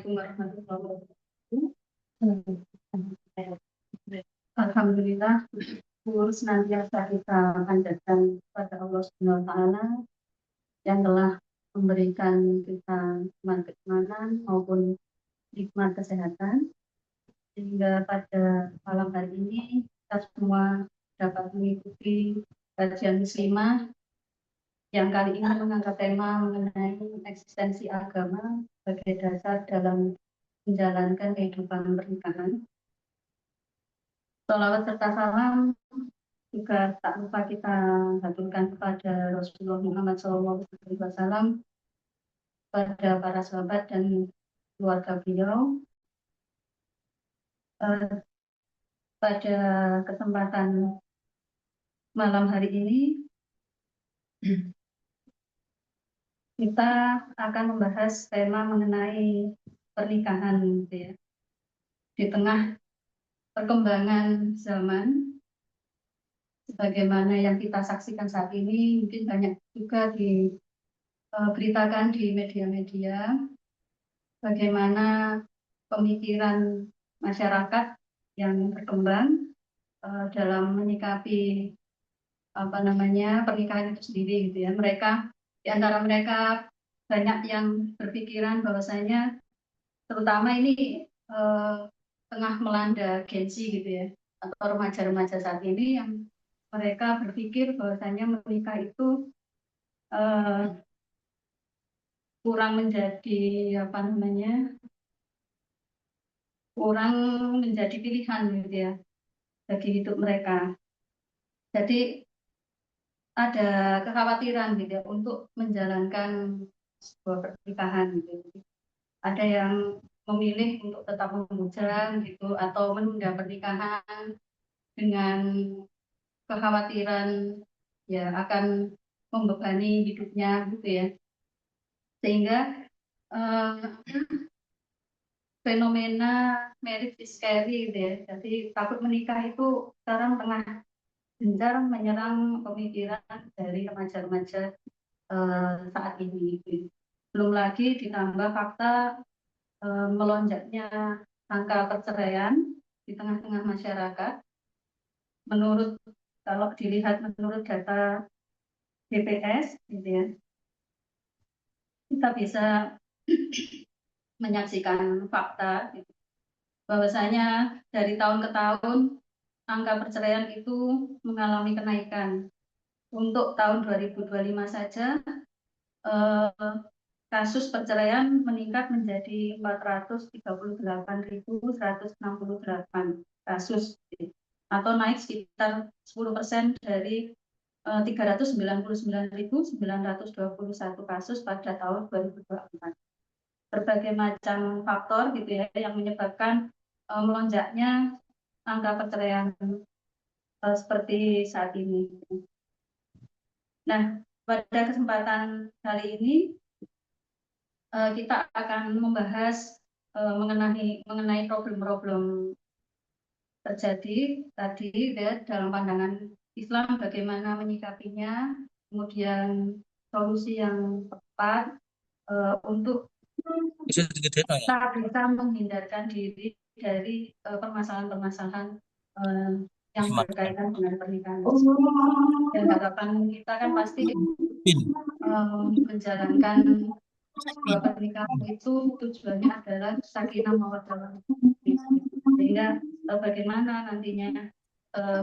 Assalamualaikum warahmatullahi wabarakatuh. Alhamdulillah, syukur senantiasa kita panjatkan kepada Allah Subhanahu wa Ta'ala yang telah memberikan kita keimanan maupun nikmat kesehatan, sehingga pada malam hari ini kita semua dapat mengikuti kajian muslimah yang kali ini mengangkat tema mengenai eksistensi agama sebagai dasar dalam menjalankan kehidupan pernikahan. Sholawat serta salam juga tak lupa kita haturkan kepada Rasulullah Muhammad SAW, pada para sahabat dan keluarga beliau. Pada kesempatan malam hari ini kita akan membahas tema mengenai pernikahan, gitu ya. Di tengah perkembangan zaman, sebagaimana yang kita saksikan saat ini, mungkin banyak juga diberitakan di media-media bagaimana pemikiran masyarakat yang berkembang dalam menyikapi pernikahan itu sendiri, gitu ya. Di antara mereka banyak yang berpikiran bahwasanya, terutama ini tengah melanda Gen Z, gitu ya, atau remaja-remaja saat ini, yang mereka berpikir bahwasanya menikah itu kurang menjadi kurang menjadi pilihan, gitu ya, bagi hidup mereka. Jadi ada kekhawatiran, gitu ya, untuk menjalankan sebuah pernikahan, gitu. Ada yang memilih untuk tetap membujang, gitu, atau menunda pernikahan dengan kekhawatiran ya akan membebani hidupnya, gitu ya. Sehingga fenomena marriage is scary, gitu ya. Jadi takut menikah itu sekarang tengah gencar menyerang pemikiran dari remaja-remaja saat ini, gitu. Belum lagi ditambah fakta melonjaknya angka perceraian di tengah-tengah masyarakat. Kalau dilihat menurut data BPS, gitu ya, kita bisa menyaksikan fakta, gitu, bahwasanya dari tahun ke tahun angka perceraian itu mengalami kenaikan. Untuk tahun 2025 saja kasus perceraian meningkat menjadi 438.168 kasus, atau naik sekitar 10% dari 399.921 kasus pada tahun 2024. Berbagai macam faktor, gitu ya, yang menyebabkan melonjaknya angka perceraian seperti saat ini. Nah, pada kesempatan kali ini kita akan membahas mengenai problem-problem terjadi tadi, ya, dalam pandangan Islam bagaimana menyikapinya, kemudian solusi yang tepat untuk kita bisa menghindarkan diri dari permasalahan-permasalahan yang berkaitan dengan pernikahan. Dan harapan kita kan pasti menjalankan sebuah pernikahan itu tujuannya adalah sakinah mawaddah warahmah. Sehingga bagaimana nantinya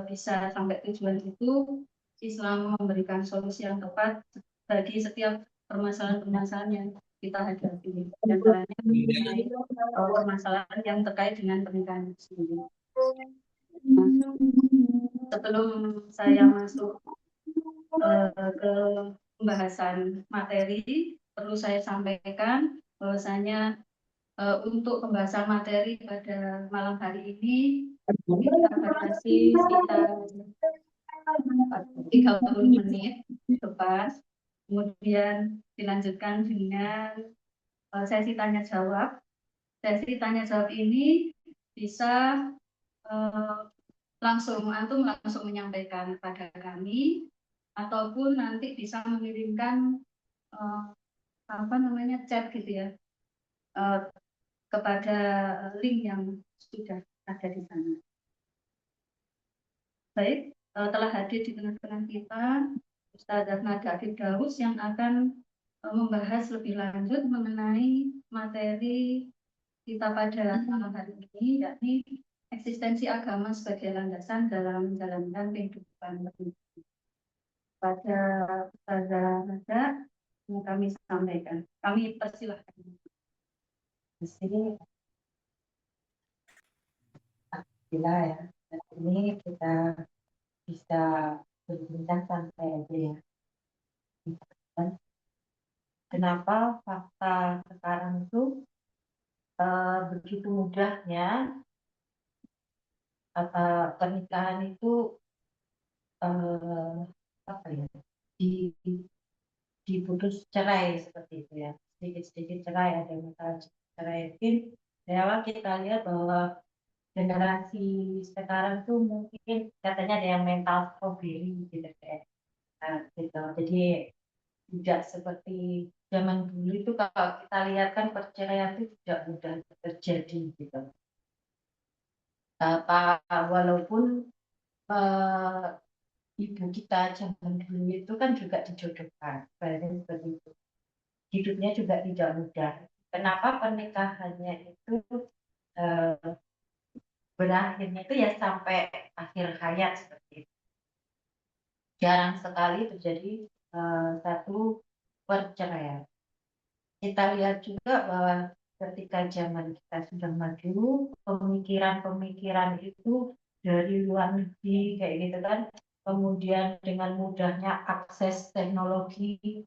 bisa sampai tujuan itu, Islam memberikan solusi yang tepat bagi setiap permasalahan-permasalahan yang kita hadapi. Dan antaranya mengenai permasalahan yang terkait dengan pernikahan sendiri. Nah, sebelum saya masuk ke pembahasan materi, perlu saya sampaikan bahwasanya untuk pembahasan materi pada malam hari ini kita batasi sekitar 30 menit tepat, kemudian dilanjutkan dengan sesi tanya jawab. Sesi tanya jawab ini bisa antum langsung menyampaikan kepada kami, ataupun nanti bisa mengirimkan chat, gitu ya, kepada link yang sudah ada di sana. Baik, telah hadir di tengah-tengah kita Ustazah Nada Firdaus yang akan membahas lebih lanjut mengenai materi kita pada malam hari ini, yakni eksistensi agama sebagai landasan dalam menjalankan kehidupan beragama. Pada Ustazah Nada yang kami sampaikan, kami persilahkan. Di sini, alhamdulillah ya, ini kita bisa berbincang santai aja ya. Kenapa fakta sekarang itu begitu mudahnya pernikahan itu apa ya diputus cerai seperti itu ya, sedikit-sedikit cerai, ada yang cerai. Mungkin dari awal kita lihat bahwa generasi sekarang tuh mungkin katanya ada yang mental strawberry gitu kayak gitu. Jadi tidak seperti zaman dulu itu kalau kita lihat kan perceraian itu tidak mudah terjadi gitu. Walaupun ibu kita zaman dulu itu kan juga dijodohkan, seperti itu. Hidupnya juga tidak mudah. Kenapa pernikahannya itu berakhirnya itu ya sampai akhir hayat seperti itu. Jarang sekali terjadi satu perceraian. Kita lihat juga bahwa ketika zaman kita sudah maju, pemikiran-pemikiran itu dari luar negeri kayak gitu kan, kemudian dengan mudahnya akses teknologi,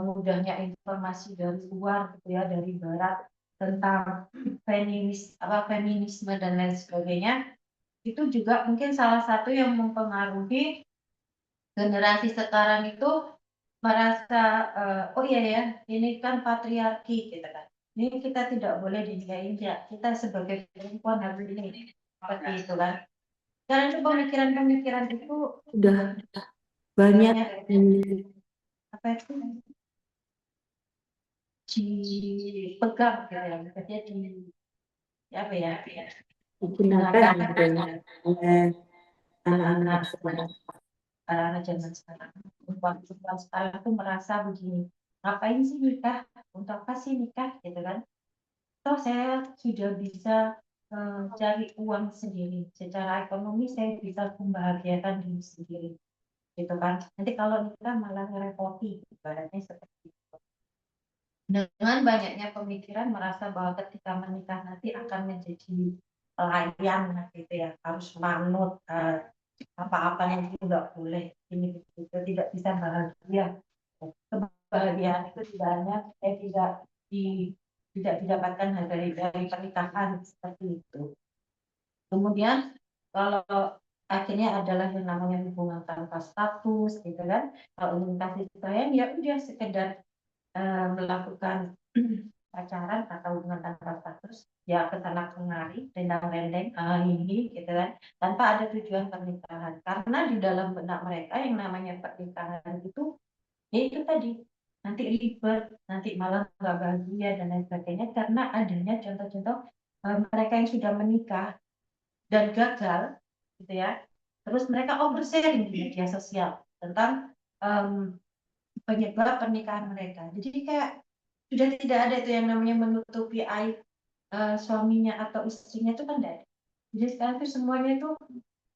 mudahnya informasi dari luar gitu ya, dari barat tentang feminisme dan lain sebagainya, itu juga mungkin salah satu yang mempengaruhi generasi sekarang itu merasa oh iya ya, ini kan patriarki gitu kan. Ini kita tidak boleh diinjak-injak. Kita sebagai perempuan harus ini seperti itu kan. Karena itu pemikiran-pemikiran itu udah banyak apa itu dipegang gitu ya. Jadi apa ya? digunakan oleh anak-anak Anak zaman sekarang. Perempuan sekarang tuh merasa begini, ngapain sih nikah? Untuk apa sih nikah gitu kan? Toh saya sudah bisa cari uang sendiri, secara ekonomi saya bisa membahagiakan diri sendiri, gitu kan? Nanti kalau nikah malah ngerepoti, ibaratnya seperti itu. Dengan banyaknya pemikiran merasa bahwa ketika menikah nanti akan menjadi pelayan, gitu ya, harus manut, apa-apa yang tidak boleh, ini begitu, tidak bisa bahagia. Kebahagiaan itu tidak hanya tidak didapatkan dari pernikahan seperti itu. Kemudian kalau akhirnya adalah yang namanya hubungan tanpa status, gitu kan? Kalau ingin kasih sayang ya udah sekedar melakukan pacaran atau hubungan tanpa status, ya kesana kemari, rendang-rendeng, ini, gitu kan? Tanpa ada tujuan pernikahan. Karena di dalam benak mereka yang namanya pernikahan itu, ya itu tadi, nanti ribet, nanti malah nggak bahagia dan lain sebagainya, karena adanya contoh-contoh mereka yang sudah menikah dan gagal, gitu ya. Terus mereka oversharing di media sosial tentang penyebab pernikahan mereka. Jadi kayak sudah tidak ada itu yang namanya menutupi aib suaminya atau istrinya, itu kan tidak ada. Jadi sekarang itu semuanya itu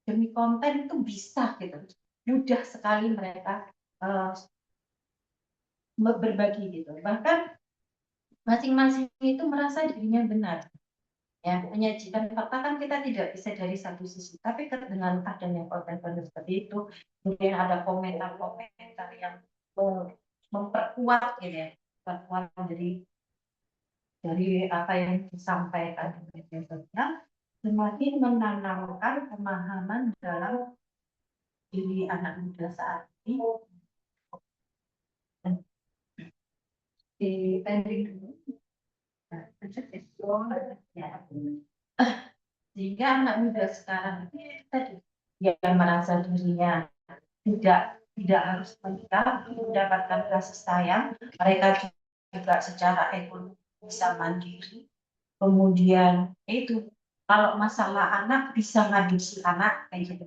demi konten itu bisa gitu, mudah sekali mereka berbagi gitu. Bahkan masing-masing itu merasa dirinya benar. Ya, menyajikan fakta kan kita tidak bisa dari satu sisi, tapi dengan adanya konten-konten seperti itu, kemudian ada komentar-komentar yang memperkuat gitu ya, memperkuat dari apa yang disampaikan di media sosial, semakin menanamkan pemahaman dalam diri anak muda saat ini. Di pending dulu. Sehingga anak muda sekarang itu tadi yang merasa dirinya tidak harus menikah untuk mendapatkan kasih sayang, mereka juga secara ekonomi bisa mandiri, kemudian itu kalau masalah anak bisa ngadu si anak kayak gitu.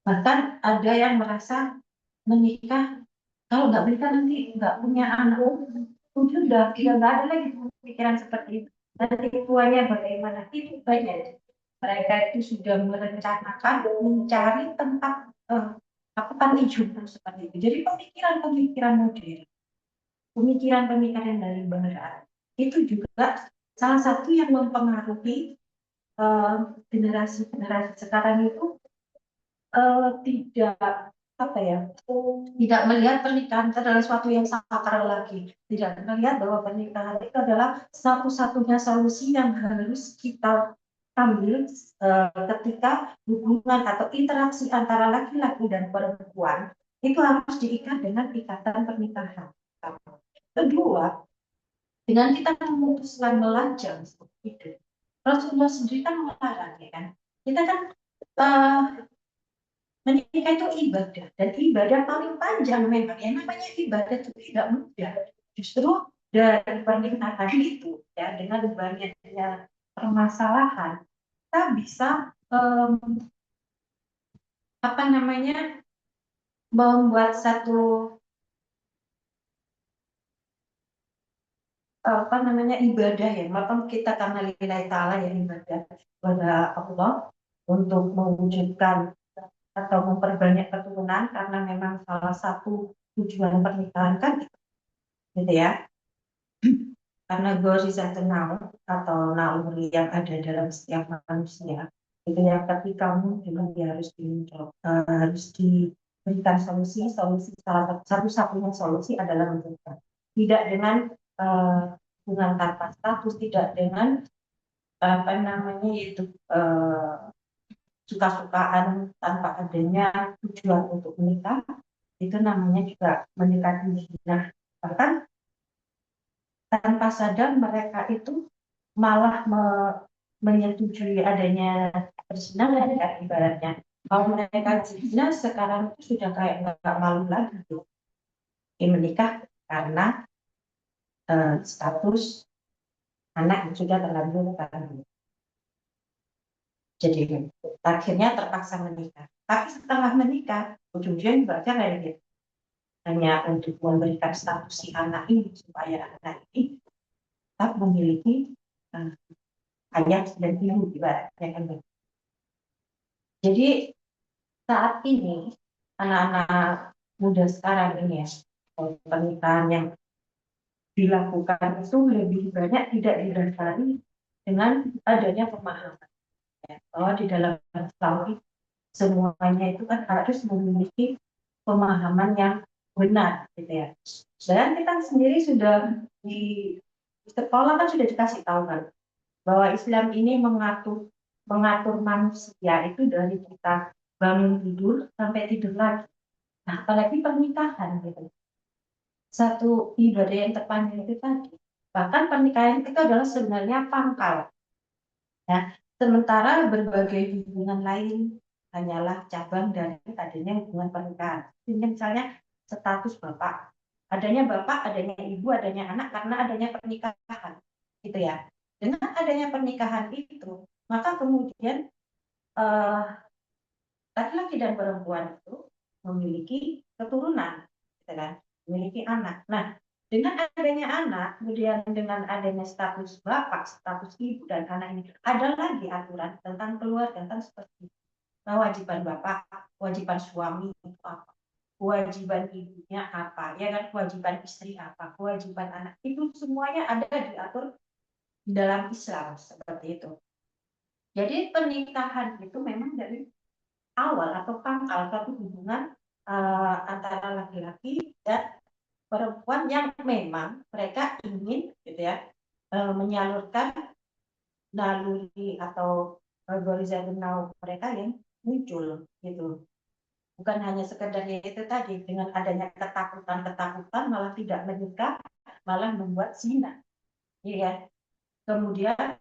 Bahkan ada yang merasa menikah, kalau nggak menikah nanti nggak punya anak. Udah tidak ada lagi pikiran seperti itu. Nanti tuanya bagaimana itu banyak. Mereka itu sudah merencanakan mencari tempat apa panti jompo seperti itu. Jadi pemikiran-pemikiran modern, pemikiran-pemikiran dari barat itu juga salah satu yang mempengaruhi generasi-generasi sekarang itu tidak apa ya, tidak melihat pernikahan itu adalah suatu yang sakral lagi, tidak melihat bahwa pernikahan itu adalah satu-satunya solusi yang harus kita ambil ketika hubungan atau interaksi antara laki-laki dan perempuan itu harus diikat dengan ikatan pernikahan. Kedua, dengan kita memutuskan melajang seperti itu, Rasulullah sendiri kan melarang, ya kan? Kita kan menikah itu ibadah, dan ibadah paling panjang memang. Yang namanya ibadah itu tidak mudah. Justru dari pernikahan itu, ya, dengan banyaknya permasalahan, kita bisa apa namanya, membuat satu apa namanya ibadah, ya, maka kita karena lillahi ta'ala, ya, ibadah kepada Allah untuk mewujudkan atau memperbanyak keturunan, karena memang salah satu tujuan pernikahan kan gitu, ya, karena gorizatun naum atau naluri yang ada dalam setiap manusia itu, yang ketika muncul dia harus diberikan solusi. Salah satu-satunya solusi adalah menikah, tidak dengan hubungan tanpa status, tidak dengan apa namanya itu suka-sukaan tanpa adanya tujuan untuk menikah. Itu namanya juga mendekati zina. Bahkan tanpa sadar mereka itu malah menyetujui adanya perzinahan, ya, ibaratnya. Kalau mereka zina sekarang itu sudah kayak nggak malu lagi tuh menikah karena status anak yang sudah terlanjur kandung. Jadi akhirnya terpaksa menikah. Tapi setelah menikah, ujung-ujungnya ibaratnya kayak gitu, hanya untuk memberikan status si anak ini supaya anak ini tetap memiliki ayah dan ibu, ibaratnya kan. Jadi saat ini anak-anak muda sekarang ini, ya, pernikahan yang dilakukan itu lebih banyak tidak didasari dengan adanya pemahaman, ya, bahwa di dalam Islam semuanya itu kan harus memiliki pemahaman yang benar, gitu, ya. Dan kita sendiri sudah di sekolah kan sudah dikasih tahu kan bahwa Islam ini mengatur manusia itu dari kita bangun tidur sampai tidur lagi. Nah, apalagi pernikahan, gitu. Satu ibadah yang terpanjang itu tadi. Bahkan pernikahan itu adalah sebenarnya pangkal. Ya, sementara berbagai hubungan lain hanyalah cabang dari adanya hubungan pernikahan. Misalnya status bapak, adanya ibu, adanya anak karena adanya pernikahan, gitu, ya. Dengan adanya pernikahan itu, maka kemudian laki-laki dan perempuan itu memiliki keturunan, gitu kan, memiliki anak. Nah, dengan adanya anak, kemudian dengan adanya status bapak, status ibu dan anak ini, ada lagi aturan tentang keluarga, tentang seperti kewajiban bapak, kewajiban suami itu apa, kewajiban ibunya apa, ya kan, kewajiban istri apa, kewajiban anak, itu semuanya ada diatur di dalam Islam seperti itu. Jadi pernikahan itu memang dari awal atau pangkal satu hubungan antara laki-laki dan perempuan yang memang mereka ingin, gitu, ya, menyalurkan naluri atau gorizatun naum mereka yang muncul, gitu. Bukan hanya sekedar itu tadi, dengan adanya ketakutan malah tidak menikah, malah membuat zina, ya. Kemudian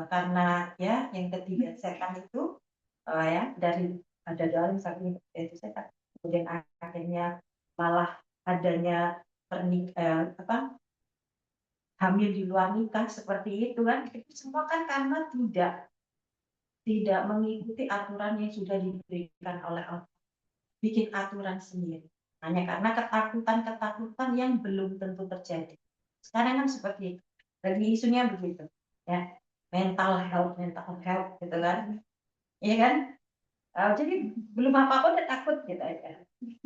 karena, ya, yang ketiga setan itu, ya, dari ada dalam saking itu setan, kemudian akhirnya malah adanya hamil di luar nikah seperti itu kan, itu semua kan karena tidak mengikuti aturan yang sudah diberikan oleh Allah, bikin aturan sendiri. Hanya karena ketakutan-ketakutan yang belum tentu terjadi. Sekarang kan seperti itu. Lagi isunya begitu, ya. Mental health gitu kan. Iya kan? Jadi belum apa-apa udah takut gitu aja.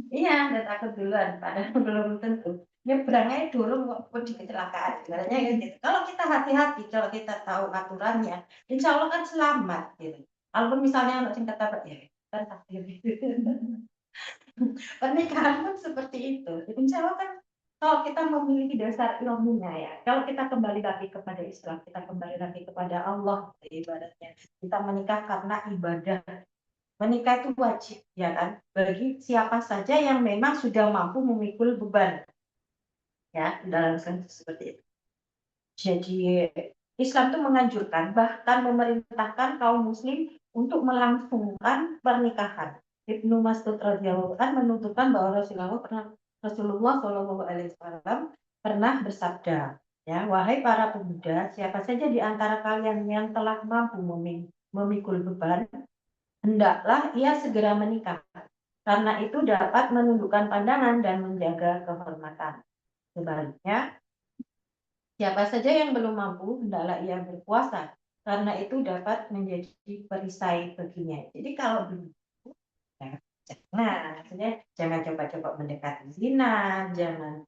Iya, udah takut duluan, padahal belum tentu. Nyebrangnya dulu pun di kecelakaan, sebenarnya gitu. Kalau kita hati-hati, kalau kita tahu aturannya, insya Allah kan selamat gitu. Kalau misalnya anak sing kata ya, kan takdir gitu. Pernikahan pun seperti itu. Insya Allah kan kalau kita memiliki dasar ilmunya ya, kalau kita kembali lagi kepada Islam, kita kembali lagi kepada Allah, ibadatnya. Kita menikah karena ibadah. Menikah itu wajib, ya kan? Bagi siapa saja yang memang sudah mampu memikul beban, ya, dalam sense seperti itu. Jadi Islam itu menganjurkan, bahkan memerintahkan kaum muslim untuk melangsungkan pernikahan. Ibnu Mas'ud radhiyallahu anhu menuturkan bahwa Rasulullah Shallallahu alaihi wasallam pernah bersabda, ya, wahai para pemuda, siapa saja di antara kalian yang telah mampu memikul beban, hendaklah ia segera menikah, karena itu dapat menundukkan pandangan dan menjaga kehormatan. Sebaliknya, siapa saja yang belum mampu, hendaklah ia berpuasa, karena itu dapat menjadi perisai baginya. Jadi kalau belum mampu, ya jangan, maksudnya jangan coba-coba mendekati zina, jangan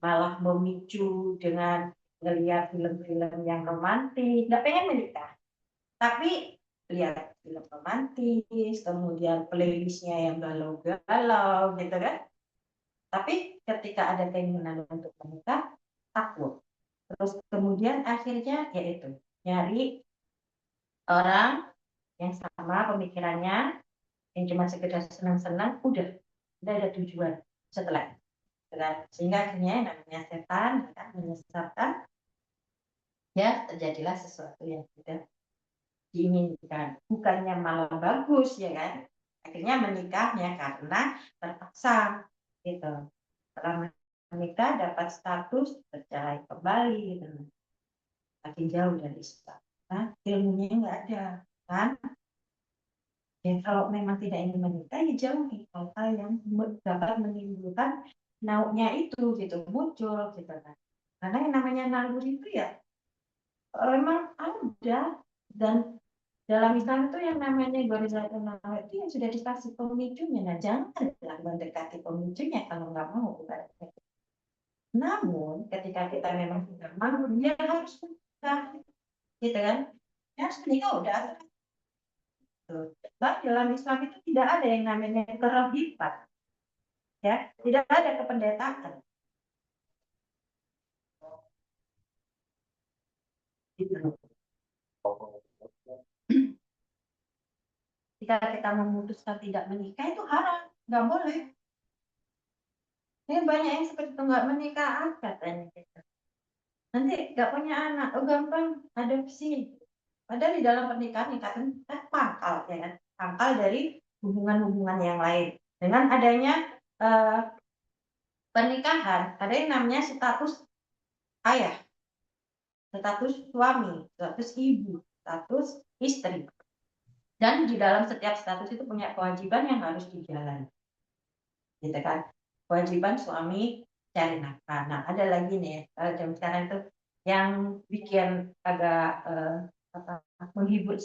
malah memicu dengan melihat film-film yang romantis. Nggak pengen menikah, tapi lihat film romantis, kemudian playlistnya yang galau-galau, gitu kan. Tapi ketika ada keinginan untuk menikah, takut. Terus kemudian akhirnya yaitu nyari orang yang sama pemikirannya, yang cuma sekedar senang-senang, udah ada tujuan setelah. Sehingga akhirnya yang namanya setan kan menyesatkan, ya terjadilah sesuatu yang tidak diinginkan. Bukannya malah bagus, ya kan? Akhirnya menikahnya karena terpaksa, gitu. Setelah menikah dapat status bercerai kembali, gitu. Makin jauh dari Islam. Nah, ilmunya nggak ada, kan? Dan kalau memang tidak ingin menikah, ya jauhi hal-hal yang dapat menimbulkan naunya itu, gitu, muncul, gitu kan. Karena yang namanya naluri itu ya memang ada, dan dalam Islam itu yang namanya gorizatul nafas itu yang sudah dikasih pemicunya. Nah, janganlah mendekati pemicunya kalau nggak mau. Namun, ketika kita memang sudah mau, dia harus menikah, gitu kan? Ya harus menikah udah. Sebab dalam Islam itu tidak ada yang namanya kerahiban, ya, tidak ada kependetaan. Gitu. Jika kita memutuskan tidak menikah itu haram, nggak boleh. Ini banyak yang seperti itu nggak menikah katanya gitu. Nanti nggak punya anak, oh gampang adopsi. Padahal di dalam pernikahan ikatan pangkal, ya kan? Pangkal dari hubungan-hubungan yang lain. Dengan adanya pernikahan, ada yang namanya status ayah, status suami, status ibu, status istri. Dan di dalam setiap status itu punya kewajiban yang harus dijalani, gitu kan? Kewajiban suami cari nafkah. Nah, ada lagi nih, jam sekarang itu yang bikin agak menghibur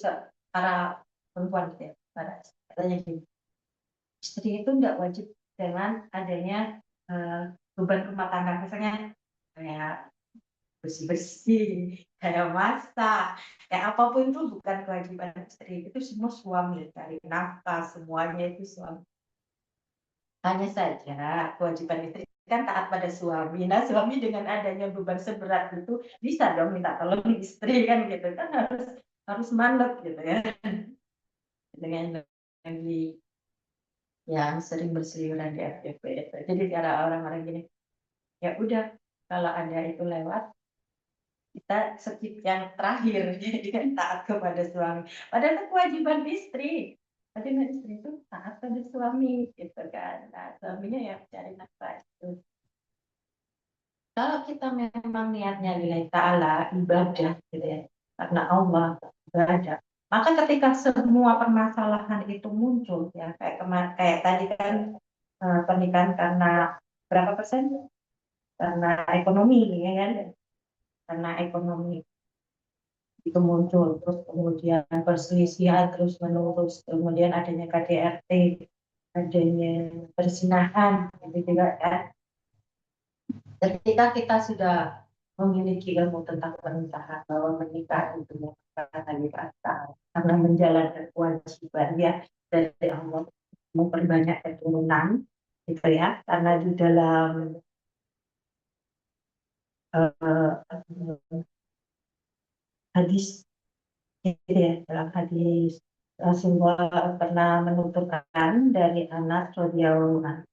para perempuan gitu ya. Katanya gini, istri itu tidak wajib dengan adanya beban rumah tangga, misalnya kayak bersih-bersih, kayak masak, kayak apapun itu bukan kewajiban istri, itu semua suami, cari nafkah semuanya itu suami. Hanya saja kewajiban istri kan taat pada suami. Nah, suami dengan adanya beban seberat itu bisa dong minta tolong istri kan gitu kan, harus manut gitu ya. Dengan lagi yang sering berseliweran di FYP itu. Jadi cara orang-orang gini, ya udah kalau ada itu lewat, kita skip yang terakhir, jadi kan taat kepada suami. Padahal itu kewajiban istri. Kewajiban istri itu taat pada suami, gitu kan. Nah, suaminya ya cari nafkah itu. Kalau kita memang niatnya lillahi ta'ala, ibadah gitu ya, karena Allah ibadah, maka ketika semua permasalahan itu muncul ya kayak tadi kan pernikahan karena berapa persen? Karena ekonomi ya kan, karena ekonomi itu muncul, terus kemudian perselisihan terus menerus, kemudian adanya KDRT, adanya perzinahan, gitu juga kan. Ketika kita sudah memiliki ilmu tentang pernikahan, bahwa menikah itu bukan lagi kata karena menjalankan kewajiban ya dari Allah, memperbanyak keturunan, gitu ya, karena di dalam hadis gitu ya, dalam hadis Rasulullah pernah menuturkan dari Anas radhiyallahu anhu,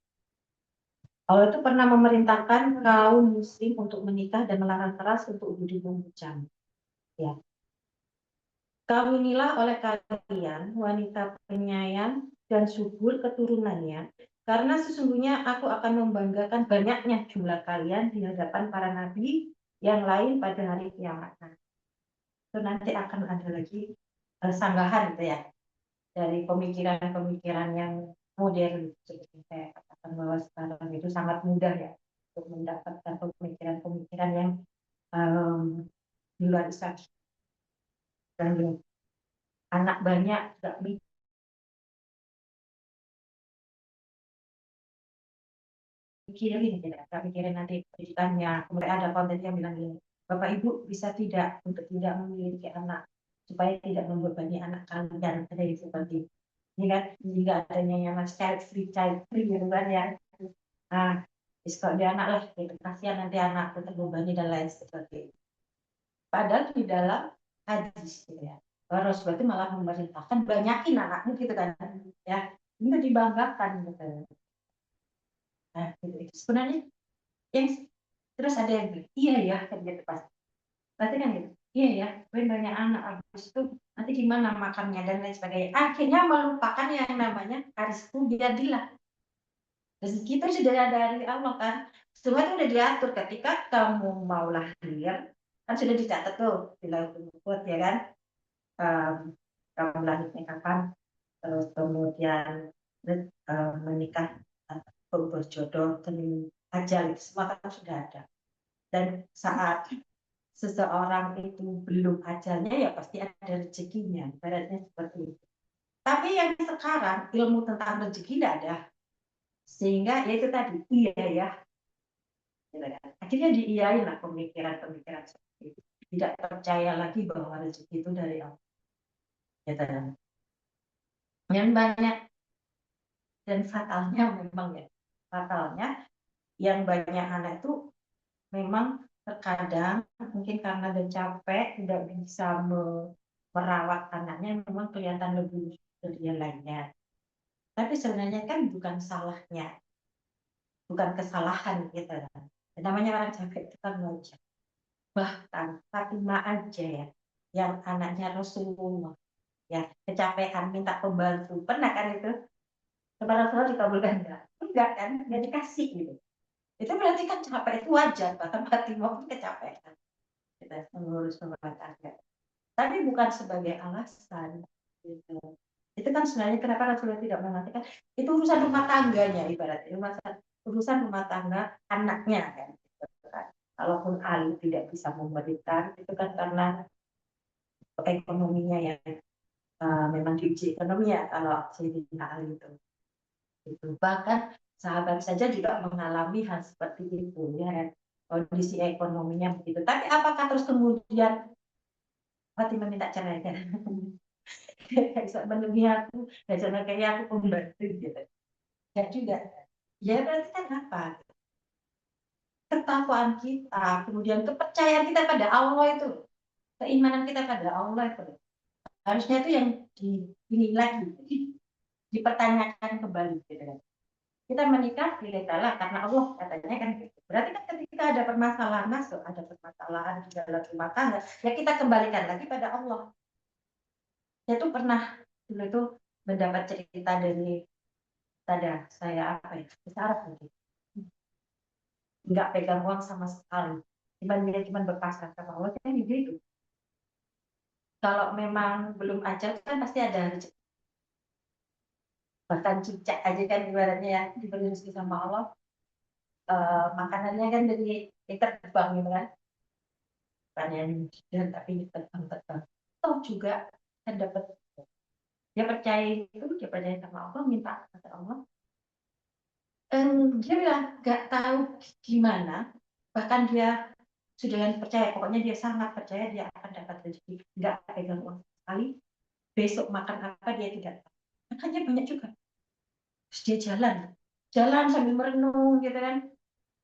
Allah itu pernah memerintahkan kaum muslim untuk menikah dan melarang keras untuk berhubung bujang. Ya, kawinilah oleh kalian wanita penyayang dan subur keturunannya, karena sesungguhnya aku akan membanggakan banyaknya jumlah kalian di hadapan para nabi yang lain pada hari kiamat. Itu nanti akan ada lagi sanggahan gitu ya, dari pemikiran-pemikiran yang modern, seperti saya katakan bahwa sekarang itu sangat mudah ya untuk mendapatkan pemikiran-pemikiran yang di luar Islam, dan anak banyak nggak mikirin, nggak mikirin nanti pendidikannya. Kemudian ada konten yang bilang gini, Bapak Ibu bisa tidak untuk tidak memiliki anak supaya tidak membebani anak kalian, ada yang seperti ini kan, jika adanya yang child free gitu kan ya. Nah, kalau dia anak lah, gitu. Kasihan nanti anak terbebani dan lain seperti itu. Padahal di dalam hadis gitu ya, Rasulullah itu malah memerintahkan banyakin anakmu gitu kan, ya, itu dibanggakan gitu. Nah, itu sebenarnya yang terus ada yang bilang, iya ya, kan gitu pas. Berarti kan gitu, iya ya, banyak anak habis itu nanti gimana makannya dan lain sebagainya. Akhirnya melupakan yang namanya rizku biadillah. Rezeki itu sudah ada dari Allah kan. Semua itu sudah diatur ketika kamu mau lahir, kan sudah dicatat tuh di lauhul mahfuz ya kan. Um, Kamu lahirnya kapan, terus kemudian menikah, berjodoh, dan ajal itu semua kan sudah ada. Dan saat seseorang itu belum ajalnya ya pasti ada rezekinya, ibaratnya seperti itu. Tapi yang sekarang ilmu tentang rezeki tidak ada, sehingga ya itu tadi iya ya, akhirnya diiyain lah pemikiran-pemikiran seperti itu. Tidak percaya lagi bahwa rezeki itu dari Allah. Ya, yang banyak dan fatalnya memang ya, fatalnya yang banyak anak itu memang terkadang mungkin karena udah capek tidak bisa merawat anaknya, memang kelihatan lebih dari yang lainnya. Tapi sebenarnya kan bukan salahnya, bukan kesalahan kita kan. Namanya orang capek itu kan wajar. Bahkan Fatimah aja ya, yang anaknya Rasulullah ya kecapean minta pembantu, pernah kan itu kepada Rasulullah dikabulkan enggak kan, nggak dikasih gitu. Itu berarti kan capek, itu wajar, bahkan Fatimah pun kecapean kita mengurus rumah tangga, tapi bukan sebagai alasan gitu. Itu kan sebenarnya kenapa Rasulullah tidak mengatakan itu urusan rumah tangganya, ibaratnya urusan rumah tangga anaknya kan. Kalaupun Ali tidak bisa memberikan itu kan karena ekonominya yang memang diuji ekonomi ya, kalau Sayyidina Ali itu. Bahkan sahabat saja juga mengalami hal seperti itu ya, kondisi ekonominya begitu. Tapi apakah terus kemudian Fatimah minta cerai kan? Bisa menemui aku, jangan kayak aku pembantu gitu. Ya juga. Ya berarti kan apa? Ketakwaan kita, kemudian kepercayaan kita pada Allah itu, keimanan kita pada Allah itu harusnya itu yang dinilai, dipertanyakan kembali gitu kan. Kita menikah lillahi karena Allah katanya kan gitu. Berarti kan ketika ada permasalahan masuk, ada permasalahan di dalam rumah tangga, ya kita kembalikan lagi pada Allah. Saya tuh pernah dulu itu mendapat cerita dari tada saya apa ya, Arab mungkin. nggak pegang uang sama sekali. Dia cuma berpasrah sama Allah kan gitu. Kalau memang belum ajal kan pasti ada rezeki. Bahkan cicak aja kan ibaratnya ya diberi rezeki sama Allah, makanannya kan dari terbang gitu kan. Pertanyaan dan tapi terbang. Toh juga kan dapat, dia percaya sama Allah, minta kata Allah. Dia bilang nggak tahu gimana, bahkan dia sudah percaya, pokoknya dia sangat percaya dia akan dapat rezeki, nggak pegang uang sekali, besok makan apa dia tidak tahu. Makanya banyak juga. Terus dia jalan sambil merenung gitu kan,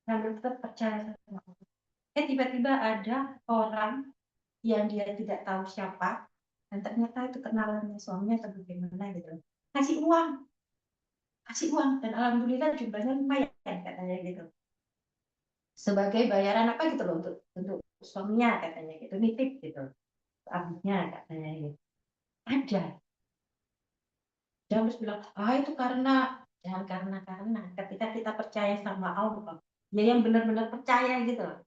sambil tetap percaya sama Allah. Tiba-tiba ada orang yang dia tidak tahu siapa, dan ternyata itu kenalannya suaminya atau bagaimana gitu, kasih uang, dan alhamdulillah jumlahnya lumayan katanya gitu, sebagai bayaran apa gitu loh, untuk suaminya katanya gitu, nitip gitu abisnya katanya gitu. Ada. Jangan terus bilang, itu jangan karena ketika kita percaya sama Allah, ya yang benar-benar percaya gitu loh.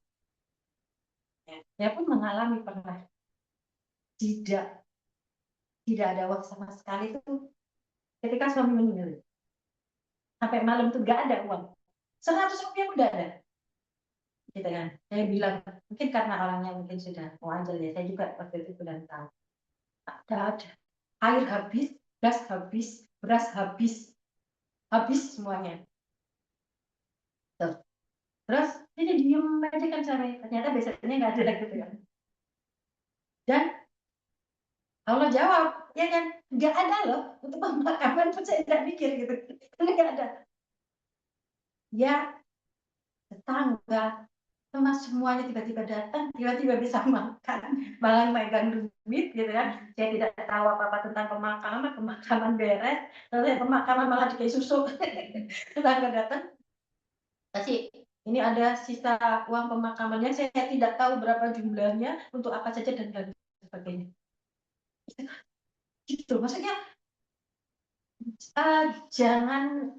Ya, saya pun mengalami pernah tidak tidak ada uang sama sekali itu ketika suami meninggal. Sampai malam tuh nggak ada uang. 100 rupiah pun nggak ada. Gitu kan. Saya bilang, mungkin karena orangnya mungkin sudah muajal ya. Saya juga waktu itu belum tahu. Ada. Air habis, gas habis, beras habis semuanya. Tuh. Terus ini diem aja kan sampai ternyata besoknya nggak ada gitu kan. Dan Allah jawab, ya kan, nggak ada loh untuk pemakaman pun saya tidak mikir gitu, karena nggak ada. Ya tetangga, sama semuanya tiba-tiba datang, tiba-tiba bisa makan, malah megang duit gitu kan. Saya tidak tahu apa-apa tentang pemakaman beres, lalu pemakaman malah dikasih susu. Tetangga datang, kasih, ini ada sisa uang pemakamannya, saya tidak tahu berapa jumlahnya, untuk apa saja dan lain sebagainya. Gitu, maksudnya jangan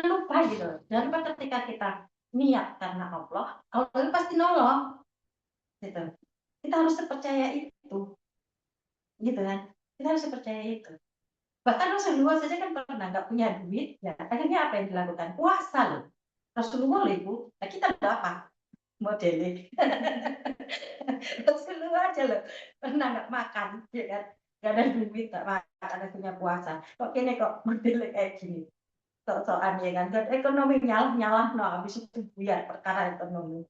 lupa gitu. Jangan lupa ketika kita niat karena Allah, Allah pasti nolong. Gitu. Kita harus percaya itu, gitu kan? Kita harus percaya itu. Bahkan Rasulullah saja kan pernah nggak punya duit, ya akhirnya apa yang dilakukan? Puasa loh. Rasulullah loh ibu. Nah, kita udah apa? Modeling. Rasulullah aja loh pernah nggak makan, ya kan? Gak ada duit, nggak makan, akhirnya puasa. Kok kini kok modeling kayak gini? Sok-sokan ya kan? Dan ekonomi nyalah no, habis itu buyar perkara ekonomi.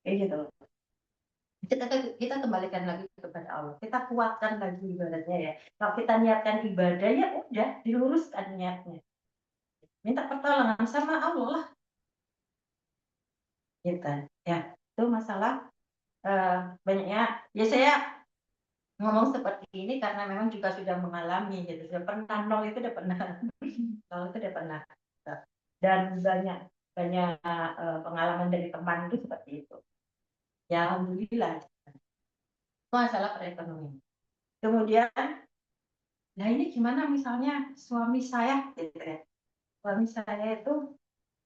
Kayak gitu. Kita kembalikan lagi kepada Allah, kita kuatkan lagi ibadahnya ya. Kalau kita niatkan ibadah ya udah diluruskan niatnya, minta pertolongan sama Allah lah, gitu ya. Itu masalah banyaknya ya. Saya ngomong seperti ini karena memang juga sudah mengalami gitu, sudah pernah nol itu udah pernah nol itu udah pernah, dan banyak banyak pengalaman dari teman itu seperti itu ya, alhamdulillah. Itu masalah perekonomian. Kemudian, nah ini gimana misalnya suami saya gitu ya. Suami saya itu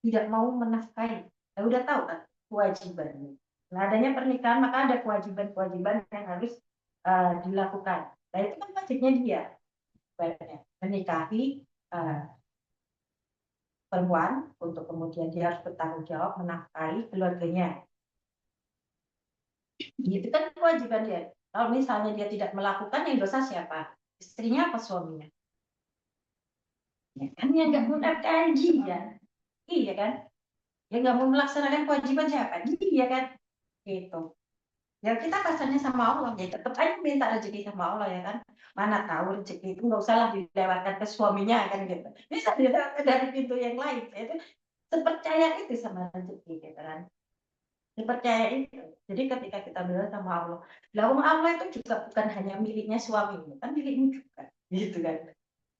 tidak mau menafkahi. Ya udah tahu kan kewajibannya. Nah, adanya pernikahan maka ada kewajiban-kewajiban yang harus dilakukan. Nah, itu kan wajibnya dia. Menikahi perempuan untuk kemudian dia harus bertanggung jawab menafkahi keluarganya. Itu kan kewajiban dia. Kalau misalnya dia tidak melakukan, yang dosa siapa? Istrinya apa suaminya? Ya kan yang nggak menafkahi ya. Iya kan? Yang nggak mau melaksanakan kewajiban siapa? Iya kan? Gitu. Ya kita pasarnya sama Allah, ya tetap aja minta rezeki sama Allah ya kan. Mana tahu rezeki itu nggak usahlah dilewatkan ke suaminya kan gitu. Bisa dilewatkan dari pintu yang lain. Itu sepercaya itu sama rezeki gitu kan. Dipercaya itu. Jadi ketika kita bilang sama Allah, lawang Allah itu juga bukan hanya miliknya suami, kan milikmu juga, gitu kan.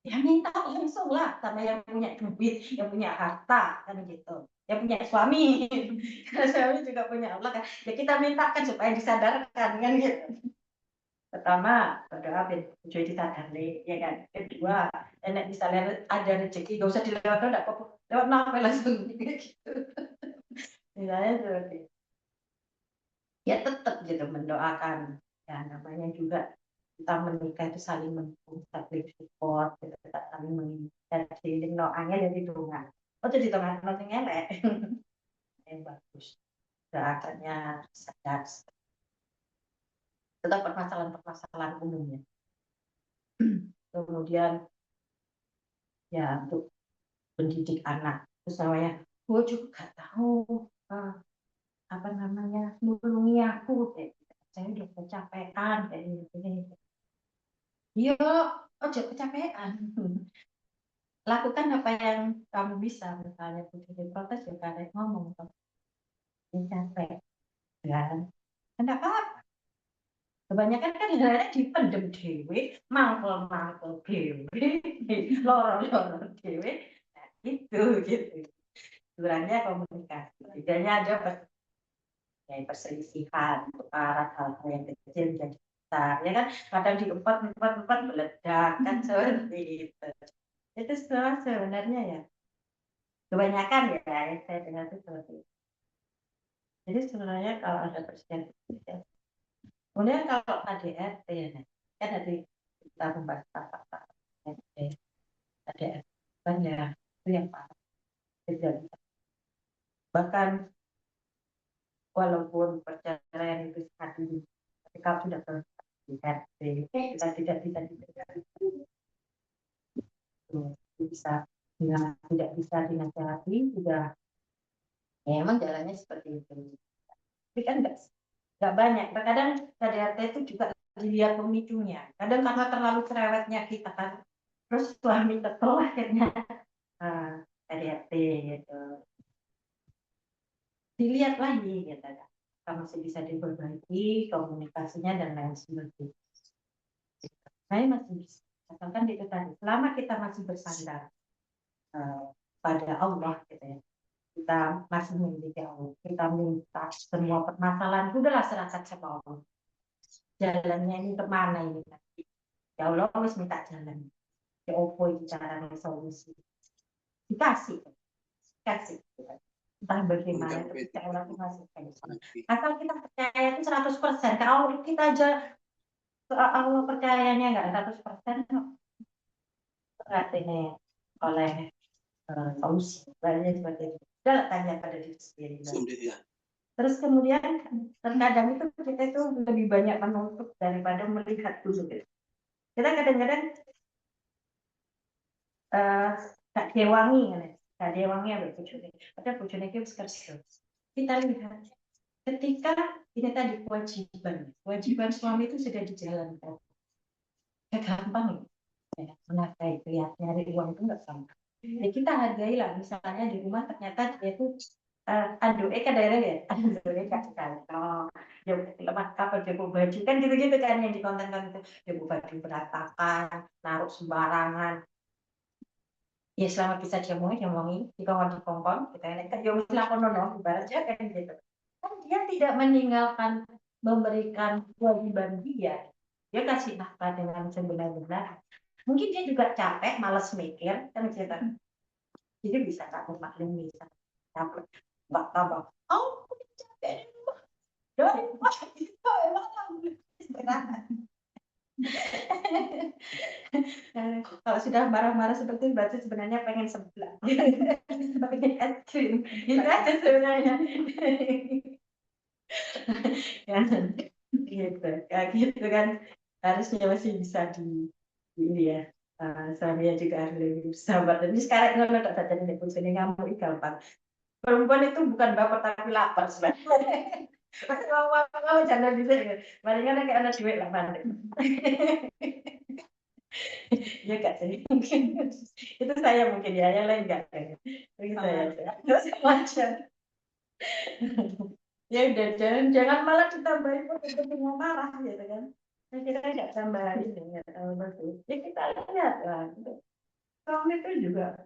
Ya minta langsung lah sama yang punya duit, yang punya harta, kan gitu. Yang punya suami, karena suami juga punya Allah kan. Ya kita mintakan supaya disadarkan kan gitu. Pertama, berdoa jadi disadari, ya kan. Kedua, enak misalnya ada rezeki, gak usah dilewatkan, enggak apa-apa. Lewat novel langsung gitu. Misalnya seperti itu. Ya tetap gitu mendoakan. Ya namanya juga kita menikah itu saling mendukung, saling support, gitu, kita saling mengingat. Jadi doanya dari doa. Oh jadi doa yang elek. Yang bagus. Doakannya sadar. Tetap permasalahan-permasalahan umumnya. Kemudian ya untuk pendidik anak. Terus namanya, gue juga gak tahu apa namanya nulungi aku kayak gitu. Saya udah kecapean kayak gini. Iya, ojo kecapean. Lakukan apa yang kamu bisa. Misalnya begitu protes ya karek ngomong ini capek kan. Kenapa? Kebanyakan kan sebenarnya dipendem dewe, mangkel dewe, loro dewe. Nah, itu gitu. Ukurannya komunikasi. Bedanya ada perselisihan, tukaran hal-hal yang kecil menjadi besar. Ya kan, kadang diempat meledak kan seperti itu. Itu semua sebenarnya ya. Kebanyakan ya, saya dengar itu seperti itu. Jadi sebenarnya kalau ada perselisihan, ya. Kemudian kalau KDRT ya, kan tadi kita membahas apa KDRT kan ya itu yang parah. Bahkan walaupun perceraian itu sangat tinggi, tapi kalau sudah KDRT kita tidak bisa diberikan bisa tidak bisa dinasihati sudah ya, emang jalannya seperti itu. Tapi kan nggak banyak. Terkadang KDRT itu juga dilihat pemicunya. Kadang karena terlalu cerewetnya kita kan, terus suami kesel akhirnya KDRT gitu. Dilihat lagi gitu kan. Kita masih bisa diperbaiki komunikasinya dan lain sebagainya. Saya masih bisa. Asalkan itu tadi, selama kita masih bersandar pada Allah gitu ya. Kita masih memiliki Allah. Kita minta semua permasalahan, udahlah serahkan sama Allah. Jalannya ini kemana ini? Ya Allah harus minta jalan. Ya opo cara solusi. Dikasih. Entah bagaimana ketika orang itu masih asal kita percaya itu 100%. Kalau kita aja Allah percayanya nggak 100%, artinya oleh solusi. Banyak seperti itu. Udah tanya pada diri sendiri. Terus kemudian terkadang itu kita itu lebih banyak menuntut daripada melihat dulu. Kita kadang-kadang gak dewangi ada bojone. Padahal bojone itu kerja. Kita lihat ketika ini tadi kewajiban suami itu sudah dijalankan. Ya gampang ya, menafkahi ya, nyari uang itu nggak gampang. Ya kita hargailah, misalnya di rumah ternyata dia itu aduh kan daerah ya, aduh kasih kantong, dia lemah kapal dia baju kan gitu-gitu kan yang di konten-konten itu dia baju berantakan, naruh sembarangan. Ya selama bisa diomongin jika mau dikongkong kita ini kan dia melakukan nono ibaratnya kan gitu kan dia tidak meninggalkan memberikan kewajiban dia kasih nafkah dengan sebenar-benar mungkin dia juga capek malas mikir kan gitu jadi bisa tak maklum bisa capek nggak tambah oh capek dari itu emang kalau sudah marah-marah seperti itu berarti sebenarnya pengen sebelah pengen es krim itu aja sebenarnya ya gitu kayak gitu kan harusnya masih bisa di ini ya suaminya juga harus lebih sabar tapi sekarang kalau tak saja nih pun sini ngamuk gampang perempuan itu bukan baper tapi lapar sebenarnya mau jangan bisa palingan kayak anak duit lah balik ya gak sih mungkin itu saya mungkin ya yang lain enggak begitu saya terus macam ya udah jangan malah ditambahin dengan marah gitu kan kita nggak tambahin ya tahu bagus ya kita lihat lah suami itu juga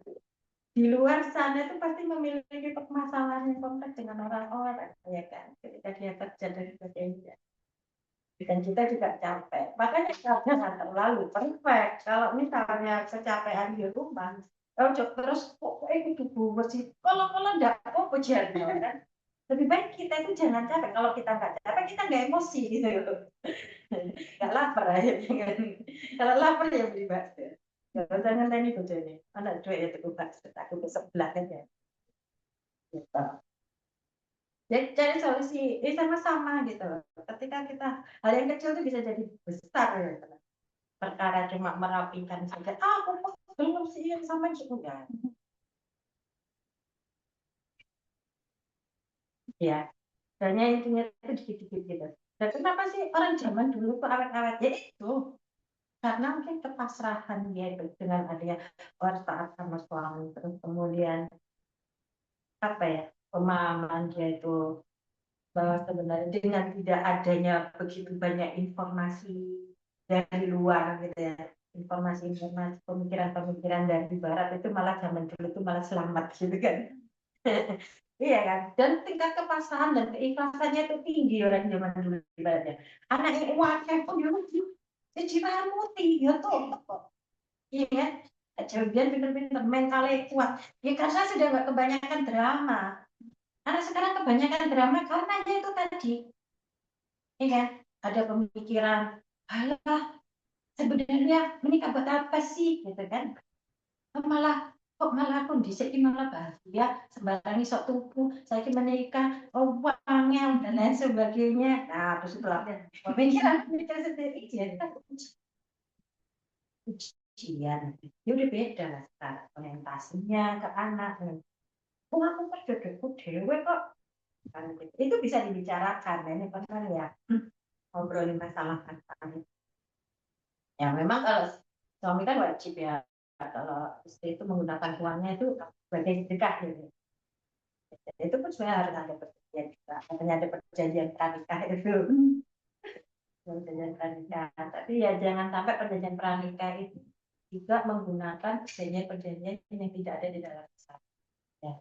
di luar sana itu pasti memiliki permasalahan yang kompleks dengan orang-orang ya kan ketika dia kerja dan sebagainya dan kita juga capek makanya jangan terlalu perfect kalau misalnya kecapean di rumah terus kok itu bersih kalau enggak kok pujian kan Lebih baik kita itu jangan capek. Kalau kita nggak capek, kita nggak emosi gitu loh. Nggak lapar akhirnya kan. Kalau lapar ya beli bakso. Kalau jangan tanya bojone, anak duit ya tuku bakso, aku ke sebelah aja. Gitu. Jadi cari solusi, sama-sama gitu loh. Ketika kita hal yang kecil itu bisa jadi besar gitu. Perkara cuma merapikan saja, aku kok belum sih yang sama juga. Ya, hanya intinya itu dikit-dikit gitu. Dan kenapa sih orang zaman dulu kok awet-awet? Ya itu, karena mungkin kepasrahan dia itu dengan adanya taat sama suami, terus kemudian apa ya, pemahaman dia itu bahwa sebenarnya dengan tidak adanya begitu banyak informasi dari luar gitu ya, informasi-informasi, pemikiran-pemikiran dari barat itu malah zaman dulu itu malah selamat gitu kan. Iya kan, dan tingkat kepasrahan dan keikhlasannya itu tinggi orang zaman dulu ibaratnya. Anak yang wakil pun dia jiramuti, dia tuh kok. Iya kan, kemudian pinter-pinter mentalnya kuat. Ya karena sudah nggak kebanyakan drama. Anak sekarang kebanyakan drama karena itu tadi, ya kan, ada pemikiran, alah sebenarnya menikah buat apa sih, gitu kan? Malah kok malah kondisi ini malah bahagia, sembarang sok tubuh, saya menikah, oh uangnya dan lain sebagainya. Nah, terus setelah pemikiran kita sendiri jadi ujian, ya udah beda lah sekarang orientasinya ke anak. Oh aku kan jodohku dewe kok, kan itu bisa dibicarakan. Ini kan ya ngobrolin masalah kan. Ya memang kalau suami kan wajib ya, kalau istri itu menggunakan uangnya itu sebagai sedekah gitu. Itu pun sebenarnya harus ada perjanjian juga. Makanya ada perjanjian pranikah itu. Perjanjian pranikah. Tapi ya jangan sampai perjanjian pranikah itu juga menggunakan perjanjian-perjanjian yang tidak ada di dalam Islam. Ya,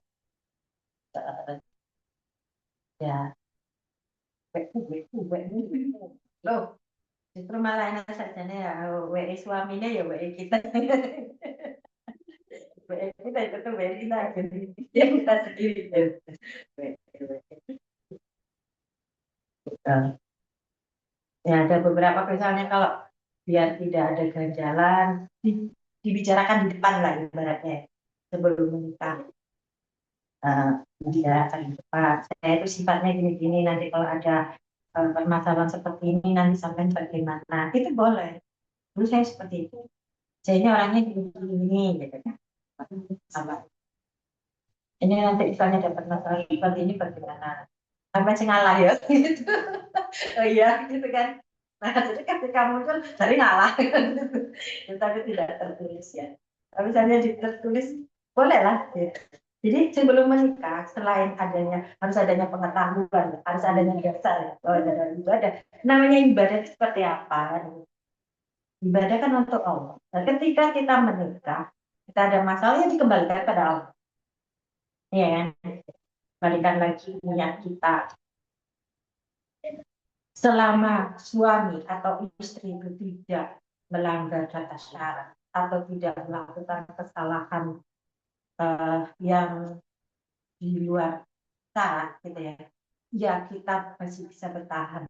ya, loh, justru malah enak saja nih ya, WE suaminya ya WE kita. WE kita itu tuh WE kita, ya kita sendiri. Ya ada beberapa misalnya kalau biar tidak ada ganjalan, dibicarakan di depan lah ibaratnya sebelum menikah. Dibicarakan di depan. Saya itu sifatnya gini-gini, nanti kalau ada permasalahan seperti ini nanti sampai bagaimana, itu boleh. Dulu saya seperti itu. Saya ini orangnya gini-gini gitu kan. Sama. Ini nanti misalnya dapat masalah seperti ini bagaimana? Sampai ngalah ya gitu. Oh iya gitu kan. Nah, jadi ketika muncul dari ngalah gitu. Tapi tidak tertulis ya. Tapi misalnya tertulis boleh lah gitu. Jadi sebelum menikah, selain adanya harus adanya pengetahuan, harus adanya dasar ya, bahwa dalam ibadah. Namanya ibadah itu seperti apa? Ibadah kan untuk Allah. Nah, ketika kita menikah, kita ada masalah yang dikembalikan pada Allah. Iya kan? Kembalikan lagi niat kita. Selama suami atau istri itu tidak melanggar batas syarat atau tidak melakukan kesalahan yang di luar syarat, gitu ya, ya kita masih bisa bertahan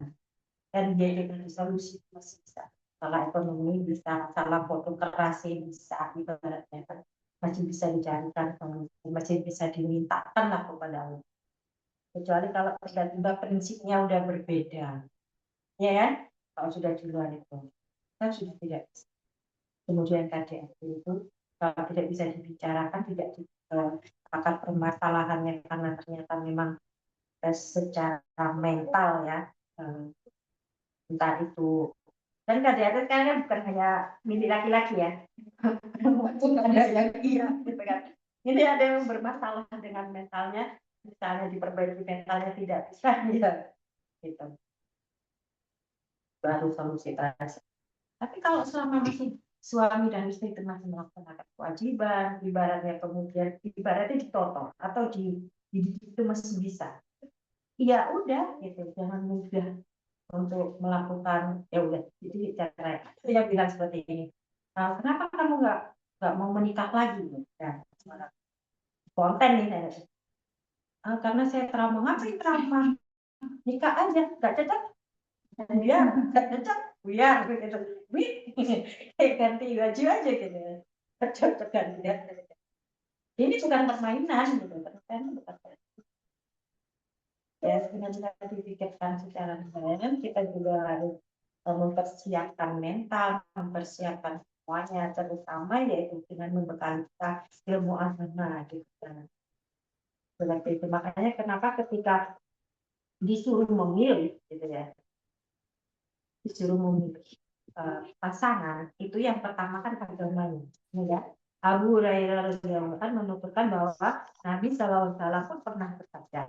dan dia dengan solusi masih bisa. Masalah ekonomi bisa, masalah fotokerasi bisa, ibaratnya kan masih bisa dicarikan solusi, masih bisa dimintakan lah kepada Allah. Kecuali kalau tiba-tiba prinsipnya udah berbeda, ya kan? Kalau sudah di luar itu, kan sudah tidak bisa. Kemudian KDRT itu kalau tidak bisa dibicarakan, tidak akar permasalahannya karena ternyata memang secara mental ya, entah itu, dan KDRT kan bukan hanya milik laki-laki ya, ada yang iya gitu kan. Ini ada yang bermasalah dengan mentalnya, misalnya diperbaiki mentalnya tidak bisa ya, gitu. Baru solusi terakhir. Tapi kalau selama masih suami dan istri itu masih melaksanakan kewajiban, ibaratnya kemudian ibaratnya ditoto atau itu masih bisa. Ya udah gitu, jangan mudah untuk melakukan, ya udah. Jadi cara saya bilang seperti ini. Kenapa kamu nggak mau menikah lagi? Ya, konten nih saya. karena saya trauma. Ngapain trauma? Nikah aja, nggak cocok. Iya, nggak cocok. Buyar gitu. Ganti baju aja gitu. Cocok ganti. Ini bukan permainan gitu. Permainan bukan permainan. Ya, dengan kita dipikirkan secara dalam, kita juga harus mempersiapkan mental, mempersiapkan semuanya, terutama yaitu dengan membekali kita ilmu agama gitu kan. Seperti itu. Makanya kenapa ketika disuruh memilih gitu ya, disuruh memilih pasangan, itu yang pertama kan agamanya, ya. Abu Hurairah radhiyallahu anhu menuturkan bahwa Nabi Shallallahu alaihi wasallam pun pernah bersabda,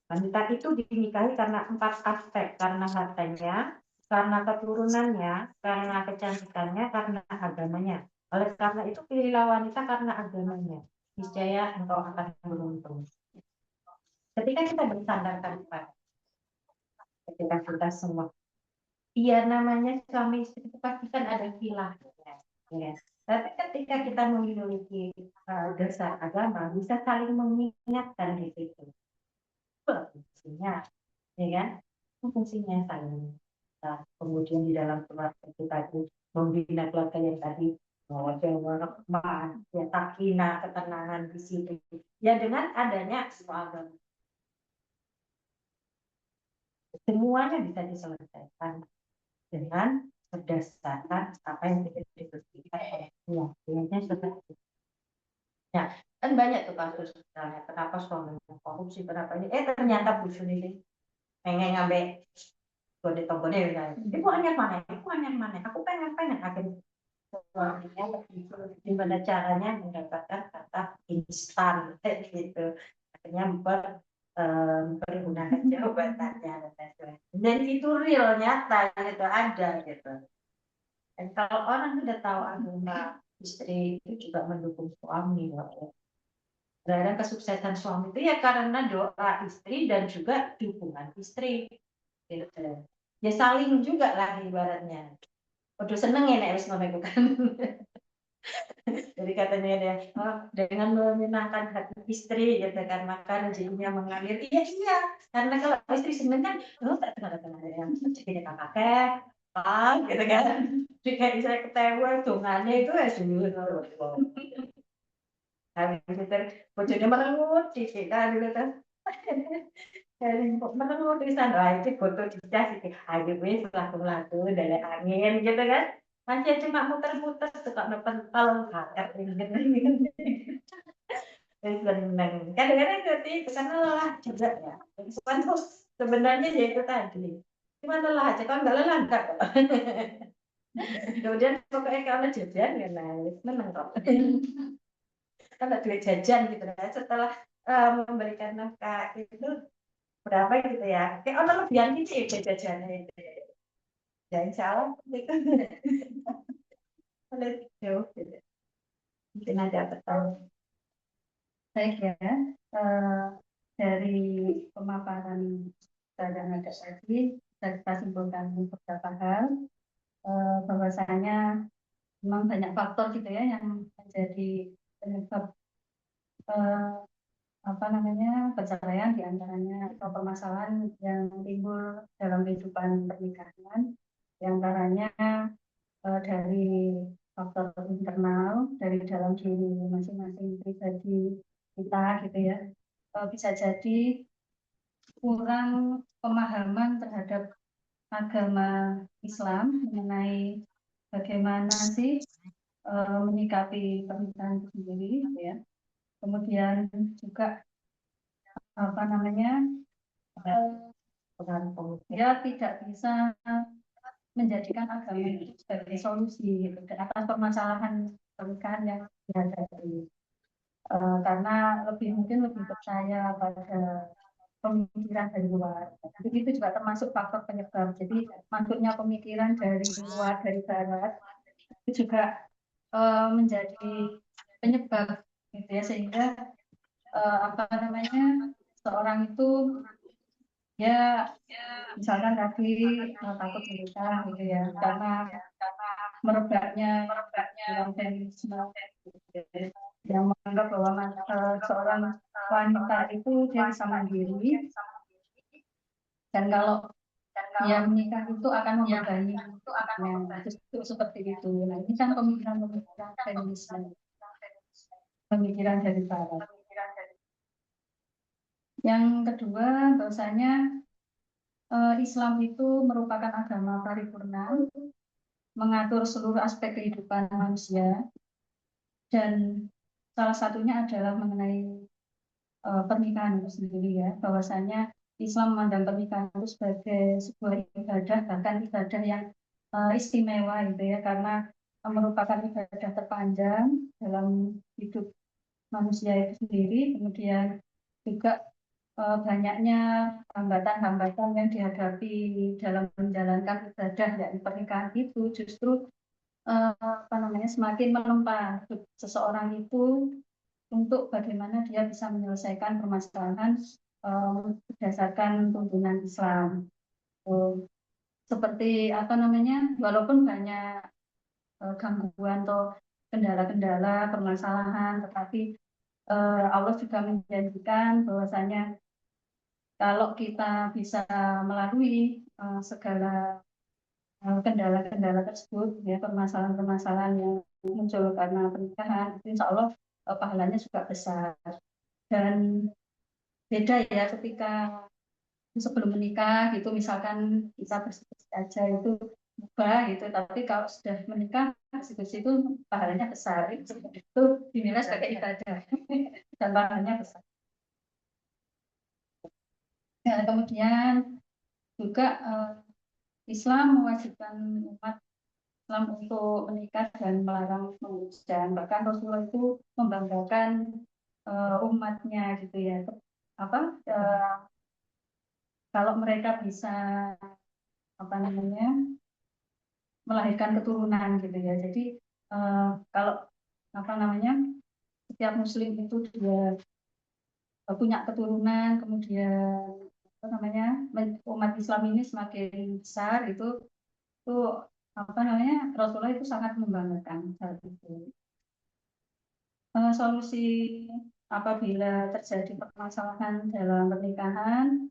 wanita itu dinikahi karena 4 aspek, karena hartanya, karena keturunannya, karena kecantikannya, karena agamanya. Oleh karena itu pilihlah wanita karena agamanya, niscaya engkau akan beruntung. Ketika kita bersandarkan pada ketika kita semua, iya namanya suami istri itu pasti kan ada khilaf, ya. Tapi ketika kita memiliki dasar agama, bisa saling mengingatkan di situ. Itu fungsinya, ya kan? Fungsinya saling. Nah, kemudian di dalam keluarga kita itu membina keluarga yang tadi warahmah, ya sakinah, ketenangan di situ. Ya dengan adanya semua agama, semuanya bisa diselesaikan dengan berdasarkan apa yang kita diberikan oleh Allah. Intinya seperti itu. Ya, kan banyak tuh kasus misalnya kenapa suaminya korupsi, kenapa ini, ternyata bujuk ini pengen ngambil gede tombol misalnya. Ibu hanya mana? Aku pengen akhirnya suaminya gimana caranya mendapatkan kata instan gitu. Akhirnya mempergunakan jabatannya dan itu real nyata gitu ada gitu. Dan kalau orang sudah tahu agama istri itu juga mendukung suami, dan kesuksesan suami itu ya karena doa istri dan juga dukungan istri. Gitu. Ya saling juga lah ibaratnya. Udah seneng ya nek wis ngono iku kan. Jadi katanya dia, dengan menyenangkan hati istri gitu kan, maka rezekinya mengalir. Iya, karena kalau istri seneng kan, tak tenang ya, rezekinya kakak gitu kan. Jika saya ketawa, tungannya itu ya dulu. Habis itu bojone merengut dikit kan dulu kan. Merengut tulisan, itu foto dicas itu. Ayo wis laku-laku dari angin gitu kan. Masih cuma muter-muter suka nonton kalau kakak ini. Seneng. Kadang-kadang seperti itu karena lelah juga ya. Cuman tuh sebenarnya ya itu tadi. Cuma lelah aja, kalau nggak lelah enggak kok. Kemudian pokoknya kalau jajan ya nangis, menang kok. Kan ada duit jajan gitu ya. Setelah memberikan nafkah itu berapa gitu ya. Kayak orang lebihan gitu ya jajannya itu. Ya insya Allah itu. Jauh gitu. Mungkin ada pertanyaan. Baik ya, dari pemaparan dan ada tadi, saya simpulkan beberapa hal, bahwasanya memang banyak faktor gitu ya yang menjadi penyebab perceraian, diantaranya atau permasalahan yang timbul dalam kehidupan pernikahan, diantaranya dari faktor internal dari dalam diri masing-masing pribadi kita gitu ya. Bisa jadi kurang pemahaman terhadap agama Islam mengenai bagaimana sih menyikapi pernikahan itu sendiri gitu ya. Kemudian juga ya tidak bisa menjadikan agama itu sebagai solusi gitu atas permasalahan pernikahan yang dihadapi. Karena mungkin lebih percaya pada pemikiran dari luar. Jadi itu juga termasuk faktor penyebab. Jadi masuknya pemikiran dari luar, dari barat itu juga menjadi penyebab gitu ya, sehingga seorang itu ya misalkan tadi takut menikah gitu ya, karena merebaknya dalam feminisme yang menganggap bahwa seorang wanita setelah itu dia bisa mandiri, dan kalau dia menikah itu akan membebani, nah, justru seperti itu. Nah, ini kan pemikiran-pemikiran feminisme, pemikiran dari barat. Yang kedua, bahwasanya Islam itu merupakan agama paripurna, mengatur seluruh aspek kehidupan manusia, dan salah satunya adalah mengenai pernikahan itu sendiri ya, bahwasanya Islam memandang pernikahan itu sebagai sebuah ibadah, bahkan ibadah yang istimewa gitu ya, karena merupakan ibadah terpanjang dalam hidup manusia itu sendiri. Kemudian juga banyaknya hambatan-hambatan yang dihadapi dalam menjalankan ibadah, yakni pernikahan itu justru semakin menempa seseorang itu untuk bagaimana dia bisa menyelesaikan permasalahan berdasarkan tuntunan Islam. Seperti walaupun banyak gangguan atau kendala-kendala permasalahan, tetapi Allah juga menjanjikan bahwasanya kalau kita bisa melalui segala kendala-kendala tersebut, ya, permasalahan-permasalahan yang muncul karena pernikahan, insya Allah pahalanya juga besar. Dan beda ya ketika sebelum menikah gitu, misalkan kita bersih aja itu ubah gitu, tapi kalau sudah menikah bersih itu pahalanya besar, itu dinilai sebagai ibadah dan pahalanya besar. Nah, kemudian juga Islam mewajibkan umat Islam untuk menikah dan melarang membujang. Bahkan Rasulullah itu membanggakan umatnya gitu ya. Kalau mereka bisa melahirkan keturunan gitu ya. Jadi kalau setiap Muslim itu dia punya keturunan, kemudian umat Islam ini semakin besar, itu Rasulullah itu sangat membanggakan hal itu. Solusi apabila terjadi permasalahan dalam pernikahan,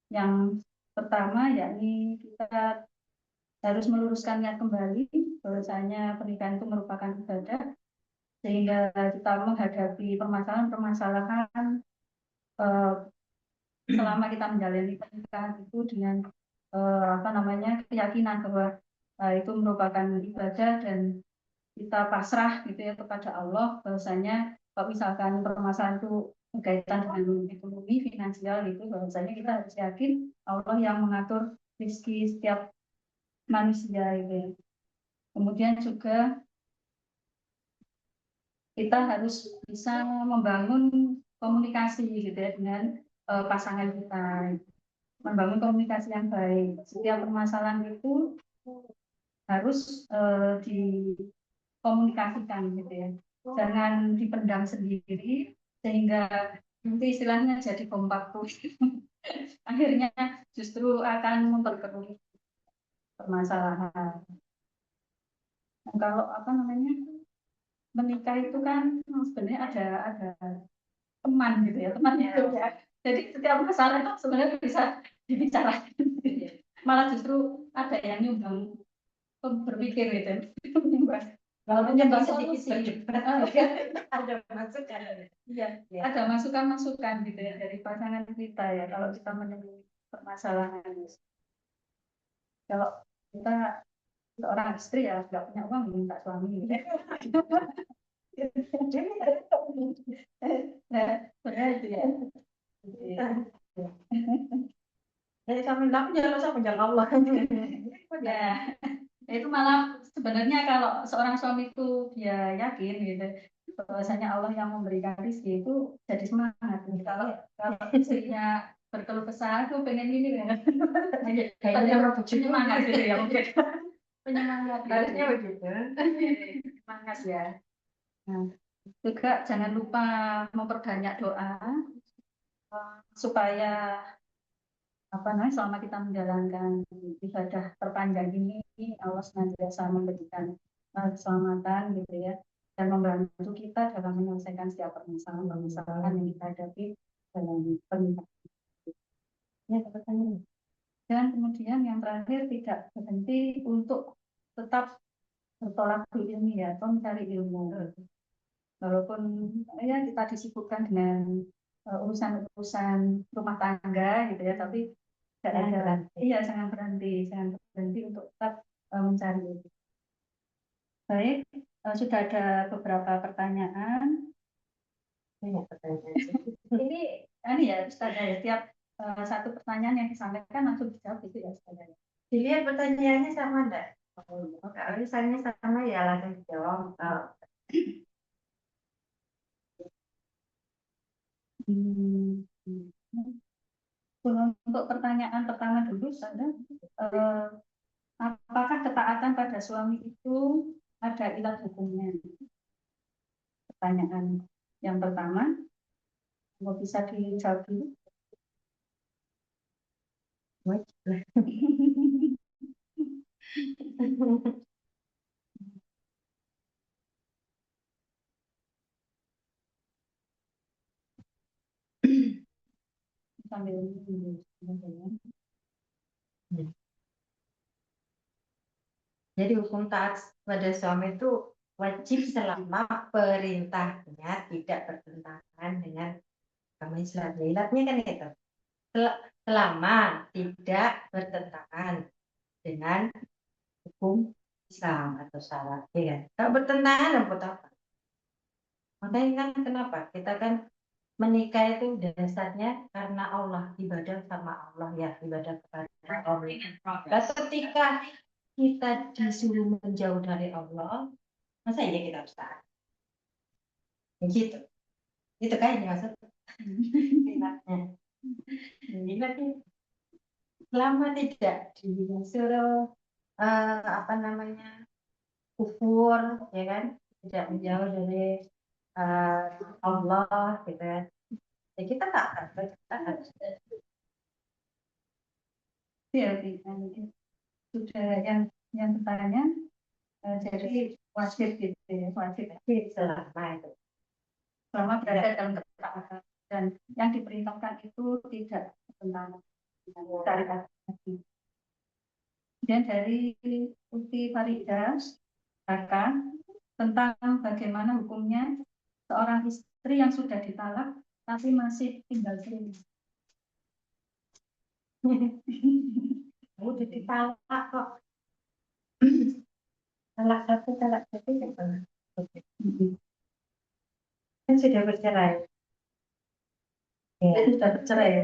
yang pertama yakni kita harus meluruskan niat kembali bahwasanya pernikahan itu merupakan ibadah, sehingga kita menghadapi permasalahan-permasalahan selama kita menjalani pernikahan itu dengan keyakinan bahwa itu merupakan ibadah, dan kita pasrah gitu ya kepada Allah, bahwasanya kalau misalkan permasalahan itu berkaitan dengan ekonomi finansial gitu, bahwasanya kita harus yakin Allah yang mengatur rezeki setiap manusia gitu. Kemudian juga kita harus bisa membangun komunikasi gitu ya dengan pasangan kita, membangun komunikasi yang baik. Setiap permasalahan itu harus dikomunikasikan gitu ya, jangan dipendam sendiri sehingga nanti istilahnya jadi bom waktu. Akhirnya justru akan memperkeruh permasalahan. Nah, kalau menikah itu kan sebenarnya ada teman gitu ya, teman itu ya. Jadi setiap masalah itu sebenarnya bisa dibicarakan. Malah justru ada yang nyumbang berpikir gitu. Walaupun Menyumbang sedikit solusi. ada masukan. Iya, ada masukan-masukan gitu ya dari pasangan kita ya kalau kita menemui permasalahan. Kalau kita seorang istri ya nggak punya uang minta suami. Nah, sebenarnya itu ya. Jadi kami tidak punya dosa punya Allah. Ya, itu malah sebenarnya kalau seorang suami itu dia yakin gitu bahwasanya Allah yang memberikan rezeki, itu jadi semangat. Kalau istrinya berkeluh kesah, aku pengen ini ya. Kayaknya Penyemangat gitu ya mungkin. Penyemangat harusnya begitu. semangat ya. Nah, juga jangan lupa memperbanyak doa supaya selama kita menjalankan ibadah terpanjang ini, Allah senantiasa memberikan keselamatan gitu ya, dan membantu kita dalam menyelesaikan setiap permasalahan yang kita hadapi dalam pernikahan. Ya, pertanyaan. Dan kemudian yang terakhir tidak berhenti untuk tetap bertolak ilmi ya, atau mencari ilmu. Walaupun ya kita disibukkan dengan urusan-urusan rumah tangga gitu ya, tapi tidak Jangan ada, berhenti. iya jangan berhenti untuk tetap mencari ilmu. Baik, sudah ada beberapa pertanyaan. Banyak pertanyaan. Ini ya, Ustaz, ya, setiap satu pertanyaan yang disampaikan langsung dijawab gitu ya, Ustaz. Dilihat pertanyaannya sama enggak? Kalau misalnya sama ya langsung dijawab. Untuk pertanyaan pertama dulu, Ustaz, apakah ketaatan pada suami itu ada ilat hukumnya? Pertanyaan yang pertama, mau bisa dijawab dulu? Sambil menunggu. Jadi hukum taat pada suami itu wajib selama perintahnya tidak bertentangan dengan agama Islam. Ilatnya kan itu. Selama tidak bertentangan dengan hukum Islam atau syarat, ya kan? Kalau bertentangan dan buat apa? Makanya kan kenapa? Kita kan menikah itu dasarnya karena Allah, ibadah sama Allah ya, ibadah kepada Allah. Dan ketika kita disuruh menjauh dari Allah, masa iya kita harus taat? Begitu. Itu kayaknya maksudnya. Jadi selama tidak disuruh apa namanya kufur, ya kan, tidak menjauh dari Allah, gitu ya. Ya kita taat, kita harus. Ya, sudah yang bertanya, jadi wajib gitu ya, wajib Selama itu. selama berada dalam ketaatan dan yang diperintahkan itu tidak bertentangan dengan syariat. Dan dari Uti Farida Kakak tentang bagaimana hukumnya seorang istri yang sudah ditalak tapi masih tinggal sendiri. Udah ditalak kok. Talak satu kan sudah bercerai. Ya, Sudah bercerai ya.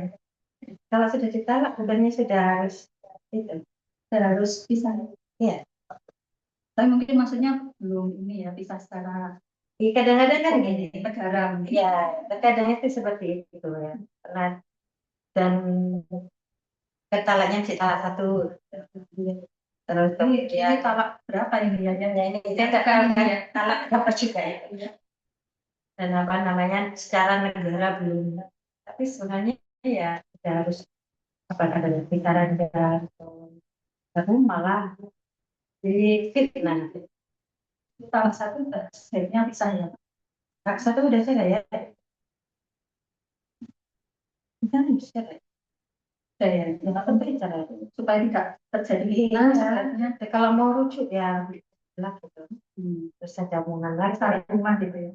kalau sudah ditalak bukannya sudah harus itu. Sudah harus pisah. Iya. Tapi mungkin maksudnya belum ini ya, pisah secara Kadang-kadang kan gini. negara. Ya, terkadang itu seperti itu ya. Dan ketalaknya si talak satu. Terus Ini talak berapa ini ya? ini kita kan talak berapa juga itu. Dan apa namanya secara negara belum. Tapi sebenarnya ya sudah harus apa ada bicara dan baru malah di fitnah. Salah satu sebaiknya pisah ya. Kak satu udah saya ya. Kan bisa Saya ya penting cara supaya tidak terjadi sebenarnya kalau mau rujuk ya lah gitu. Terus saja hubungan lagi tarik rumah gitu ya.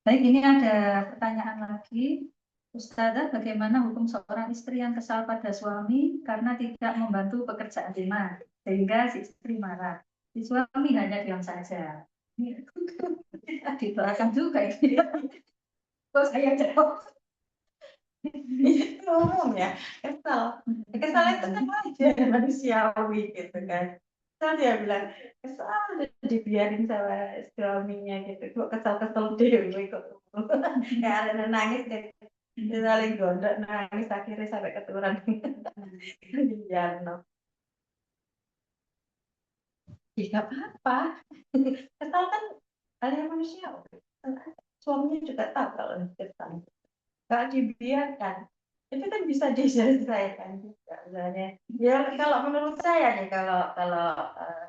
Baik, ini ada pertanyaan lagi. Ustazah, bagaimana hukum seorang istri yang kesal pada suami karena tidak membantu pekerjaan rumah sehingga si istri marah. Si suami hanya diam saja. Didoakan juga ini. Kok saya jawab? itu umum ya kesal itu kan wajar manusiawi gitu kan. Kesal dia bilang kesal udah dibiarin sama suaminya gitu kok kesal dewe kok kayak ada nangis deh dia saling gondok nangis akhirnya sampai keturunan Jarno tidak apa kesal kan hal yang manusiawi suaminya juga tahu kalau kesal kalau dibiarkan itu kan bisa diselesaikan juga sebenarnya. Ya kalau menurut saya nih kalau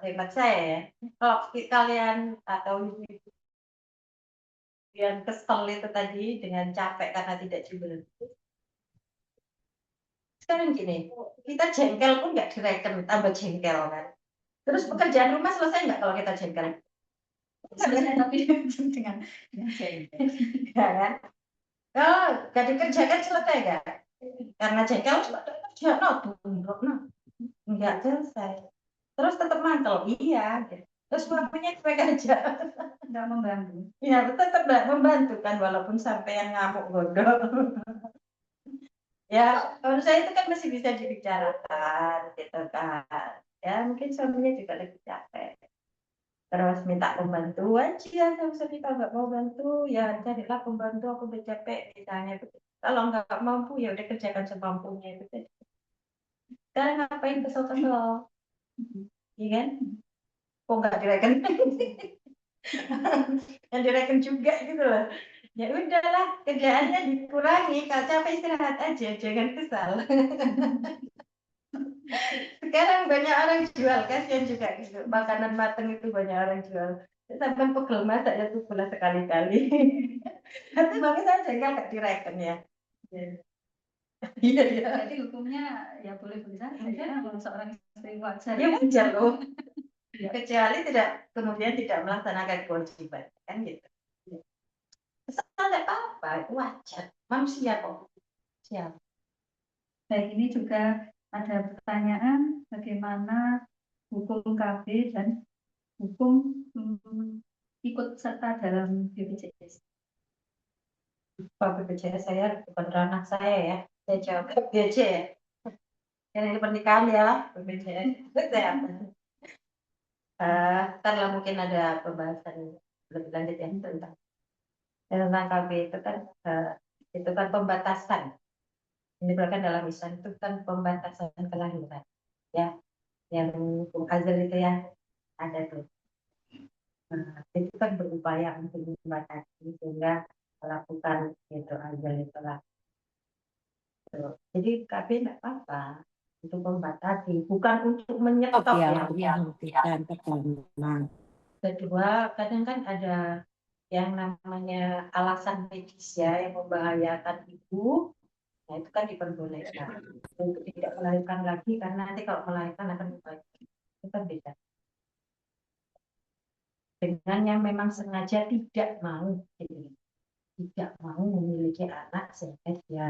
hemat saya ya kalau kalian atau kemudian kesel itu tadi dengan capek karena tidak dibelenggu. Sekarang gini, kita jengkel pun nggak direken, tambah jengkel kan. Terus pekerjaan rumah selesai nggak kalau kita jengkel? Selesai tapi dengan jengkel. Ya kan? Kalau nggak dikerjakan selesai nggak? Karena jengkel kerja nggak selesai. Terus tetap mantel, iya. Gitu. Terus suaminya cuek aja, Nggak membantu. ya tetap nggak membantu kan walaupun sampai yang ngamuk godol. Ya, menurut saya itu kan masih bisa dibicarakan, gitu kan. Ya, mungkin suaminya juga lagi capek. Terus minta pembantu aja, kalau suami nggak mau bantu, ya carilah pembantu, aku udah capek, misalnya. Kalau nggak mampu, ya udah kerjakan semampunya itu tadi. Sekarang ngapain kesel-kesel, iya kan? Kok nggak direken? Yang direken juga gitu loh. Ya udahlah, kerjaannya dikurangi, kalau capek istirahat aja, jangan kesal. Sekarang banyak orang jual, kasihan juga gitu. Makanan mateng itu banyak orang jual. Sampai pegel masak ya tuh pula sekali-kali. Tapi makanya saya jengkel gak direken ya. Iya, iya. Jadi hukumnya ya boleh-boleh saja ya, kalau seorang istri wajar. Ya wajar loh. Kecuali kemudian tidak melaksanakan kewajiban, kan gitu. Kesal tidak apa-apa, itu wajar. Manusia kok. Siap. Baik, ini juga ada pertanyaan bagaimana hukum KB dan hukum ikut serta dalam BPJS. Pak BPJS saya bukan ranah saya ya. Saya jawab BPJS ya. Yang ini pernikahan ya, BPJS. Kesehatan. Ntar mungkin ada pembahasan lebih lanjut ya tentang KB itu kan pembatasan. Ini kan dalam Islam itu kan pembatasan kelahiran ya, yang hukum azal itu ya ada tuh. Itu kan berupaya untuk membatasi sehingga melakukan itu azal itulah. Jadi KB tidak apa-apa untuk membatasi, bukan untuk menyetop ya. yang pertama. Kedua, kadang kan ada yang namanya alasan medis ya yang membahayakan ibu, nah itu kan diperbolehkan untuk tidak melahirkan lagi karena nanti kalau melahirkan akan membahayakan. Itu kan beda dengan yang memang sengaja tidak mau, jadi tidak mau memiliki anak sehingga dia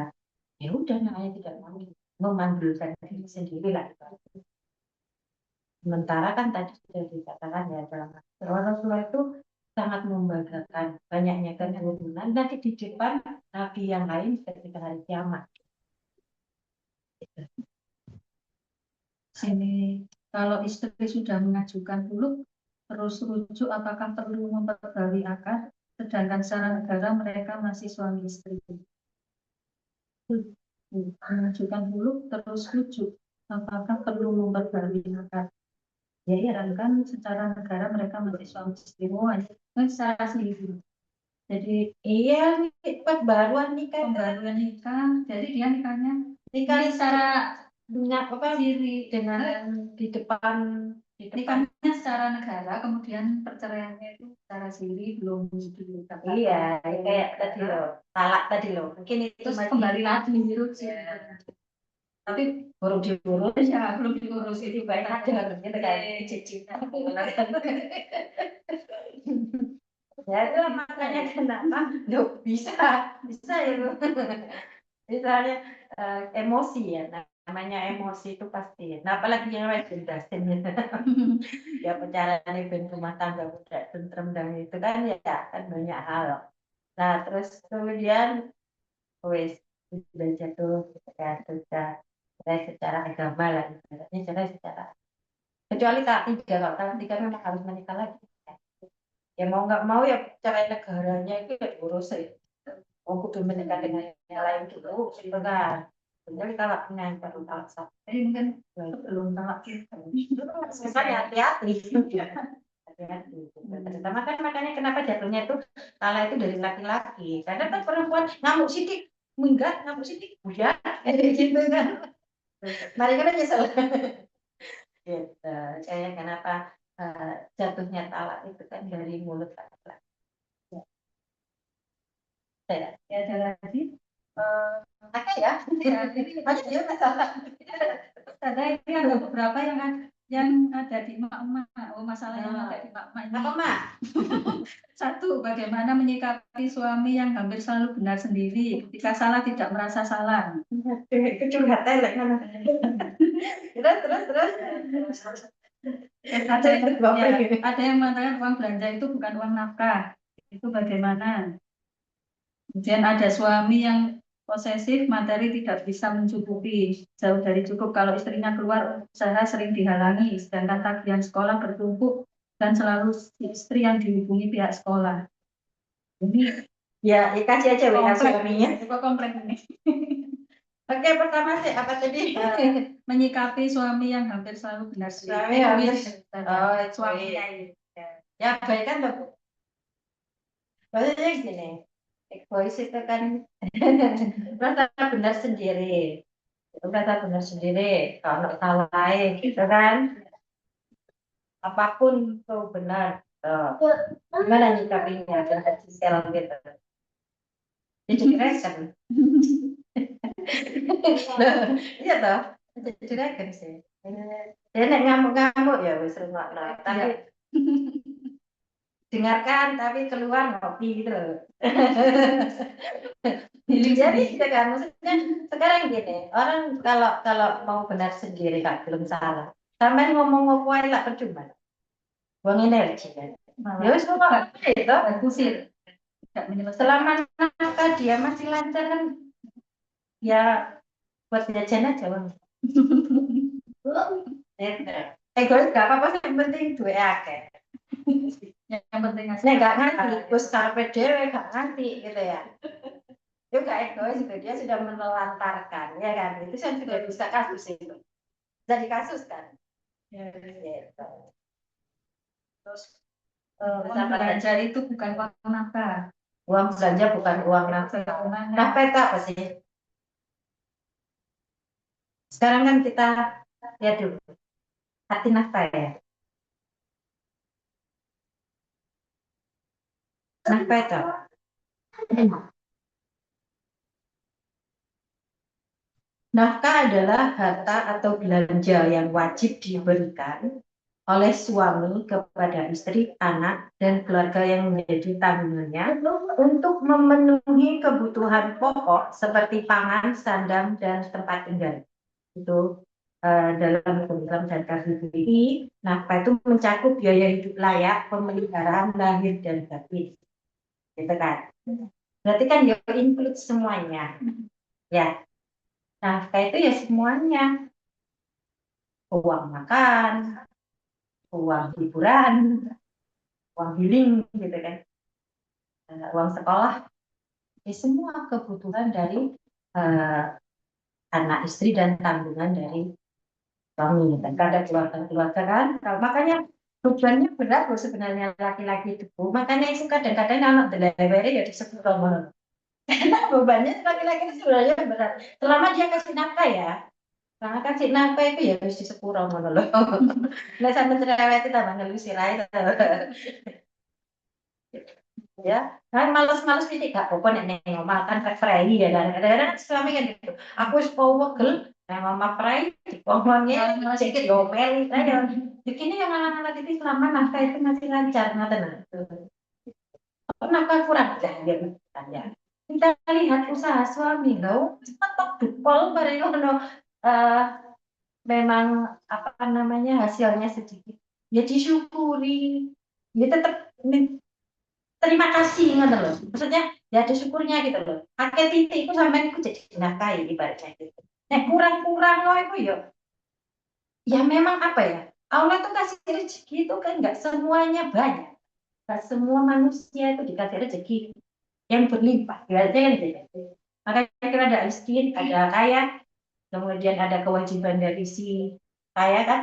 ya udah namanya tidak mau memandulkan diri sendiri lah. Sementara kan tadi sudah dikatakan ya dalam Rasulullah itu sangat membanggakan banyaknya keturunan nanti di depan nabi yang lain ketika hari kiamat. Sini kalau istri sudah mengajukan dulu terus rujuk apakah perlu memperbarui akad, sedangkan secara negara mereka masih suami istri. Mengajukan dulu terus rujuk apakah perlu memperbarui akad. Ya, kan secara negara mereka masih suami istri, kan secara sendiri. Jadi Iya, pembaruan nikah. pembaruan nikah, jadi dia nikahnya Nikah secara siri dengan di depan nikahnya secara negara, kemudian perceraiannya itu secara siri belum dikatakan. Iya, kayak tadi loh, talak tadi loh. Mungkin itu Terus masih kembali lagi diurus ya. tapi baru diurus Ya, belum diurus itu baik aja gitu kan. cicilan. Ya itu makanya kenapa loh bisa ya loh. Misalnya emosi ya, namanya emosi itu pasti. Nah apalagi yang lain jelasin ya perjalanan ibu rumah tangga udah tentrem dan itu kan ya kan banyak hal. Nah terus kemudian wes sudah jatuh ya sudah secara agama lah ibaratnya secara kecuali kalau tiga memang harus menikah lagi ya mau nggak mau ya cara negaranya itu ya diurus ya mau kudu menikah dengan yang lain dulu gitu kan jadi kalau dengan baru talak satu Mungkin belum talak makanya hati-hati makanya kenapa jatuhnya itu talak itu dari laki-laki karena kan perempuan ngamuk sidik minggat ngamuk sidik udah gitu kan mereka kan nyesel gitu. Saya kenapa jatuhnya talak itu kan dari mulut laki-laki. Ya ada lagi. Eh, Oke ya. ya, ini Banyak ya masalah. ada ini ada beberapa yang ada di emak-emak. Oh, masalah yang ada di emak-emak ini. Apa, Mak? Satu, bagaimana menyikapi suami yang hampir selalu benar sendiri, ketika salah tidak merasa salah. Itu curhat elek kan. Terus. Ada ada yang mengatakan uang belanja itu bukan uang nafkah. Itu bagaimana? Kemudian ada suami yang posesif, materi tidak bisa mencukupi, jauh dari cukup. Kalau istrinya keluar usaha sering dihalangi, sedangkan tagihan sekolah bertumpuk dan selalu istri yang dihubungi pihak sekolah. Ini Ya, kasih aja WA suaminya. kok komplain ini. Oke, pertama sih apa tadi? Menyikapi suami yang hampir selalu benar Suami sendiri. hampir- Oh, Suaminya ini. Ya, baik kan, Bapak? Maksudnya gini, egois itu kan merasa benar sendiri. Itu merasa benar sendiri. Kalau salah, gitu kan? Apapun itu benar. Gimana nyikapinya? Dengan sisial gitu. Jadi direken. Iya toh? Jadi direken sih. Dia nek ngamuk-ngamuk ya wis rungokno. Tapi dengarkan tapi keluar ngopi gitu loh. Jadi gitu kan maksudnya sekarang gini orang kalau mau benar sendiri kan belum salah. Sampai ngomong apa ae lah percuma. Buang energi kan. Ya wis kok itu Kusir. Tidak menyelesaikan. selama nafkah dia masih lancar kan ya buat jajan aja bang. Egois gak apa-apa yang penting duit akeh. Yang penting Nek gak ngerti, terus sampai dewe gak ngerti gitu ya. Itu gak egois itu dia sudah menelantarkan ya kan. Itu kan sudah bisa kasus itu. Jadi kasus kan. Gitu. Terus uang belanja itu bukan uang nafkah. Uang belanja bukan uang nafkah. Nafkah itu apa sih? Sekarang kan kita lihat dulu arti nafkah ya. Nafkah itu apa? Nafkah adalah harta atau belanja yang wajib diberikan oleh suami kepada istri, anak, dan keluarga yang menjadi tanggungannya untuk memenuhi kebutuhan pokok seperti pangan, sandang, dan tempat tinggal. Itu dalam program dan KBBI, nafkah itu mencakup biaya hidup layak, pemeliharaan lahir dan batin. Gitu kan? Berarti kan ya include semuanya. Ya, nafkah itu ya semuanya. Uang makan, uang hiburan, uang healing gitu kan, uang sekolah, ya semua kebutuhan dari uh, anak istri dan tanggungan dari suami. Dan ada keluarga-keluarga kan, makanya bebannya berat loh sebenarnya laki-laki itu. Makanya itu kadang-kadang anak delewere ya disebut romo. Karena bebannya laki-laki itu sebenarnya berat. Selama dia kasih nafkah ya, karena kasih nafkah itu ya harus disepuro ngono loh. Nah sampai cerewet itu tambah ngelusir aja. Ya kan males-males ini gak apa-apa nek ngomong kan frei ya kadang-kadang suami kan gitu aku wis pegel nek mama frei ngomongnya sedikit gomel aja begini yang anak-anak itu selama nafkah itu masih lancar ngaten nafkah kurang ya ya kita lihat usaha suami lo cepat dupol bareng ngono memang apa namanya hasilnya sedikit ya disyukuri ya tetap terima kasih ngono loh. Maksudnya ya ada syukurnya gitu loh. Akeh titik itu sampai itu jadi nafkahi ibaratnya gitu. Nah kurang-kurang loh itu ya memang apa ya Allah tuh kasih rezeki itu kan nggak semuanya banyak. Nggak semua manusia itu dikasih rezeki yang berlimpah. Ibaratnya kan gitu. Makanya kira ada miskin, ada kaya, kemudian ada kewajiban dari si kaya kan,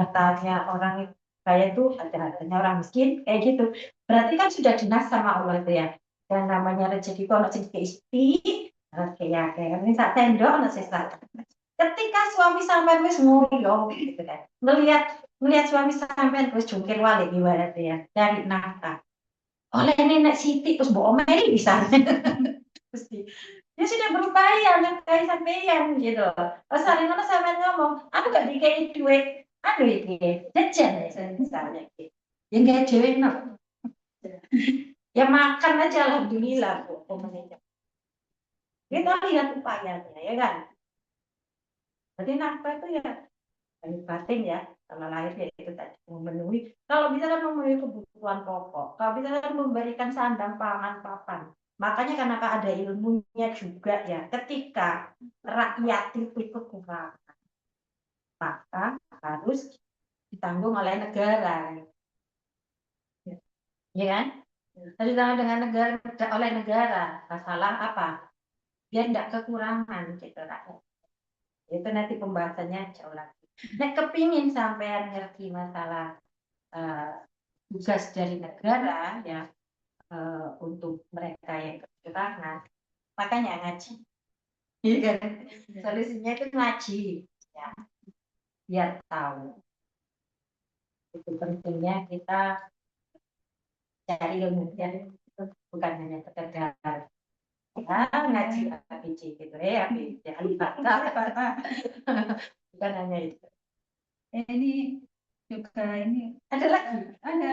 hartanya orang kaya itu ada hartanya orang miskin kayak gitu. Berarti kan sudah dinas sama Allah itu ya. Dan namanya rezeki itu ono sing istri, oke ya, kayak ini sak tendo ono sisa. Ketika suami sampai wis ngoyo gitu kan. Melihat suami sampai wis jungkir walik ibaratnya ya, dari nafkah. oleh nenek Siti terus mbok omeli bisa. Terus dia sudah berupaya nafkahi sampeyan gitu. Pas hari mana sampean ngomong, aku gak dikei duit, anu iki, jajan ya misalnya gitu. Ya nggak duit no. Ya makan aja alhamdulillah Bu. Kita lihat upayanya ya kan. Jadi nafkah itu ya dari batin ya, sama lahir ya itu tadi memenuhi. Kalau bisa kan memenuhi kebutuhan pokok. Kalau bisa kan memberikan sandang, pangan, papan. Makanya karena ada ilmunya juga ya. Ketika rakyat itu kekurangan, maka harus ditanggung oleh negara, ya kan? Harus ditanggung dengan negara oleh negara. Masalah apa? Biar tidak kekurangan gitu rakyat. Itu nanti pembahasannya jauh lagi. Nek kepingin sampean ngerti masalah tugas dari negara ya untuk mereka yang kekurangan, makanya ngaji. Iya kan? Solusinya itu ngaji ya, biar tahu. Itu pentingnya kita cari ilmu ya, bukan hanya sekedar ya ngaji ABC gitu ya, bukan hanya itu. Ini juga ini Ada lagi? ada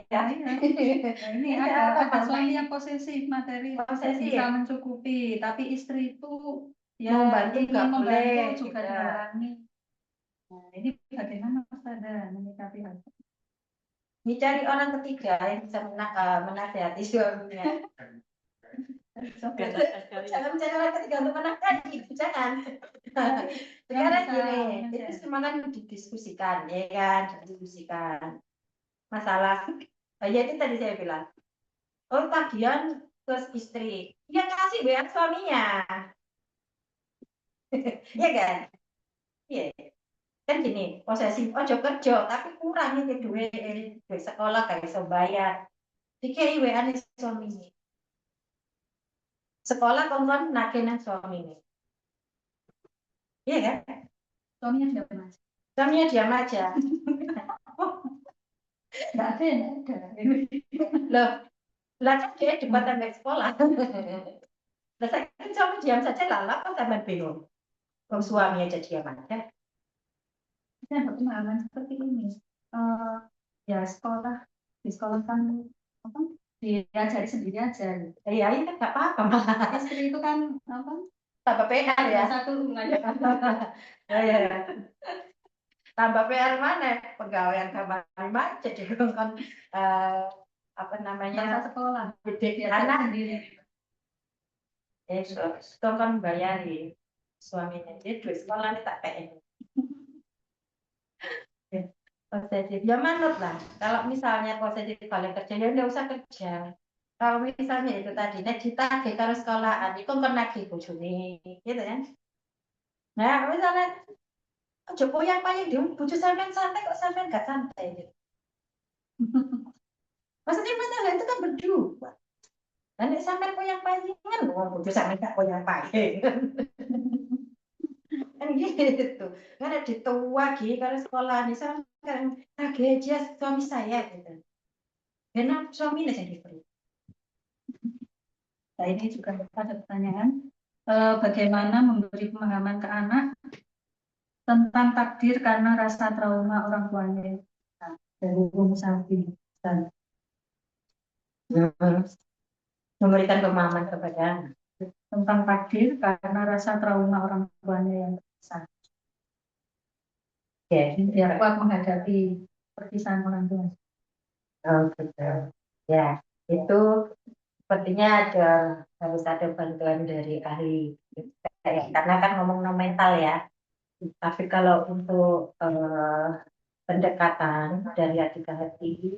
Ya. ini ada suami yang posesif materi Posesif. bisa mencukupi, tapi istri itu ya Membantu ingin nggak membantu boleh, juga gitu. dihalangi. Nah, ini bagaimana Mas Ada menyikapi hal itu? Dicari orang ketiga yang bisa menasihati suaminya. Jangan mencari orang ketiga untuk menasihati, jangan. Sekarang gini, itu semua kan didiskusikan, ya kan, didiskusikan. Masalah, ya itu tadi saya bilang, oh tagihan ke istri, dia kasih WA suaminya, ya kan? Iya. Kan gini, posesif ojo kerja tapi kurang iki duit sekolah gak iso bayar. Dikei WA suami ini. Sekolah kongkon nagih nang suami ini. Iya kan? Suaminya tidak pernah. Suaminya diam aja. Enggak ada. Loh, lah kan dia jembatan ke sekolah. Lah saya kan suami diam saja lah, kok tambah bingung. Wong suami aja diam aja. Saya dapat pengalaman seperti ini. Ya sekolah di sekolah kan apa diajari sendiri aja. Ya itu nggak apa-apa malah. Istri itu kan apa? Tambah PR ya. Satu mengajak Ya. Tambah PR mana? Pegawai kamar lima jadi kan apa namanya? masa sekolah. Didik Diajak anak. sendiri. Kan bayari suaminya. Jadi duit sekolah ini tak PN. Posesif ya manut lah. Kalau misalnya posesif kalian kerja ya nggak usah kerja. Kalau misalnya itu tadi nek ditagih karo sekolahan itu kan nagih bojone gitu kan. Nah, misalnya Joko yang paling di bojo sampean santai kok sampean gak santai gitu. Maksudnya masalah itu kan berdua. Dan nek sampean koyang palingan wong bojo sampean gak koyang paling. Kan gitu. Kan ada dituagi karena sekolah misalnya kan tagih aja suami saya gitu. Karena suami yang diberi. Nah, ini juga ada pertanyaan, bagaimana memberi pemahaman ke anak tentang takdir karena rasa trauma orang tuanya. Nah, dari Bung Safi. Memberikan pemahaman kepada anak. Tentang takdir karena rasa trauma orang tuanya yang besar. Biar kuat menghadapi perpisahan orang tua. Oh, betul. Ya, itu sepertinya harus ada bantuan dari ahli. Karena kan ngomong mental ya. Tapi kalau untuk pendekatan dari hati ke hati,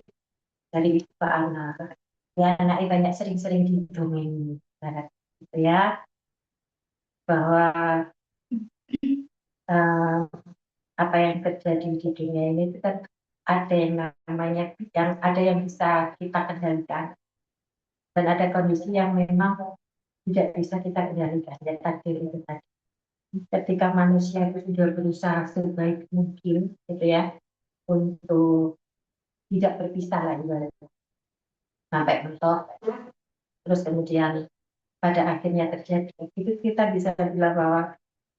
dari ibu ke anak, ya anaknya banyak sering-sering didongeng, gitu ya, bahwa apa yang terjadi di dunia ini itu kan ada yang namanya ada yang bisa kita kendalikan dan ada kondisi yang memang tidak bisa kita kendalikan ya takdir itu tadi. Ketika manusia itu sudah berusaha sebaik mungkin gitu ya untuk tidak berpisah lah ibaratnya. sampai mentok, terus kemudian pada akhirnya terjadi, itu kita bisa bilang bahwa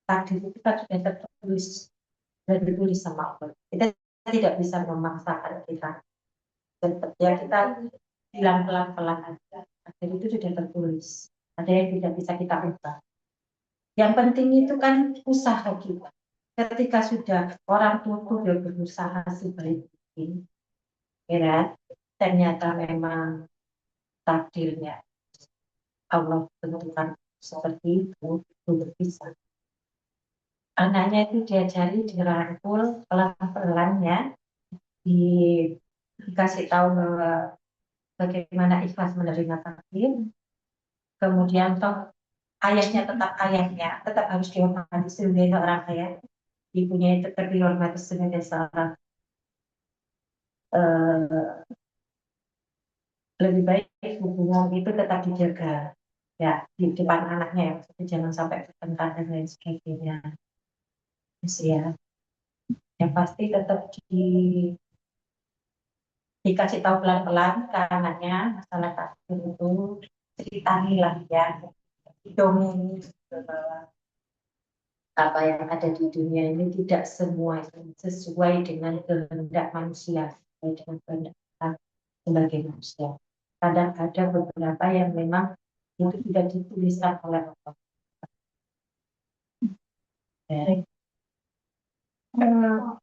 takdir itu kan sudah tertulis dan ditulis sama Allah. Kita tidak bisa memaksakan kita. Ya kita bilang pelan-pelan aja. Takdir itu sudah tertulis. Ada yang tidak bisa kita ubah. Yang penting itu kan usaha kita. Ketika sudah orang tua sudah berusaha sebaik mungkin, ya, ternyata memang takdirnya Allah tentukan seperti itu berpisah. Anaknya itu diajari, dirangkul pelan-pelan ya, dikasih tahu bahwa bagaimana ikhlas menerima takdir. Kemudian toh ayahnya tetap ayahnya, tetap harus dihormati sebagai seorang ayah. Ibunya itu dihormati sebagai seorang lebih baik hubungan itu tetap dijaga ya di depan anaknya ya, tapi jangan sampai bertengkar dan lain sebagainya. Terus ya, yang pasti tetap dikasih tahu pelan-pelan ke anaknya masalah takdir itu, ceritailah ya, dongeng bahwa apa yang ada di dunia ini tidak semua sesuai dengan kehendak manusia, sesuai dengan kehendak kita sebagai manusia. Kadang ada beberapa yang memang itu tidak dituliskan oleh Allah.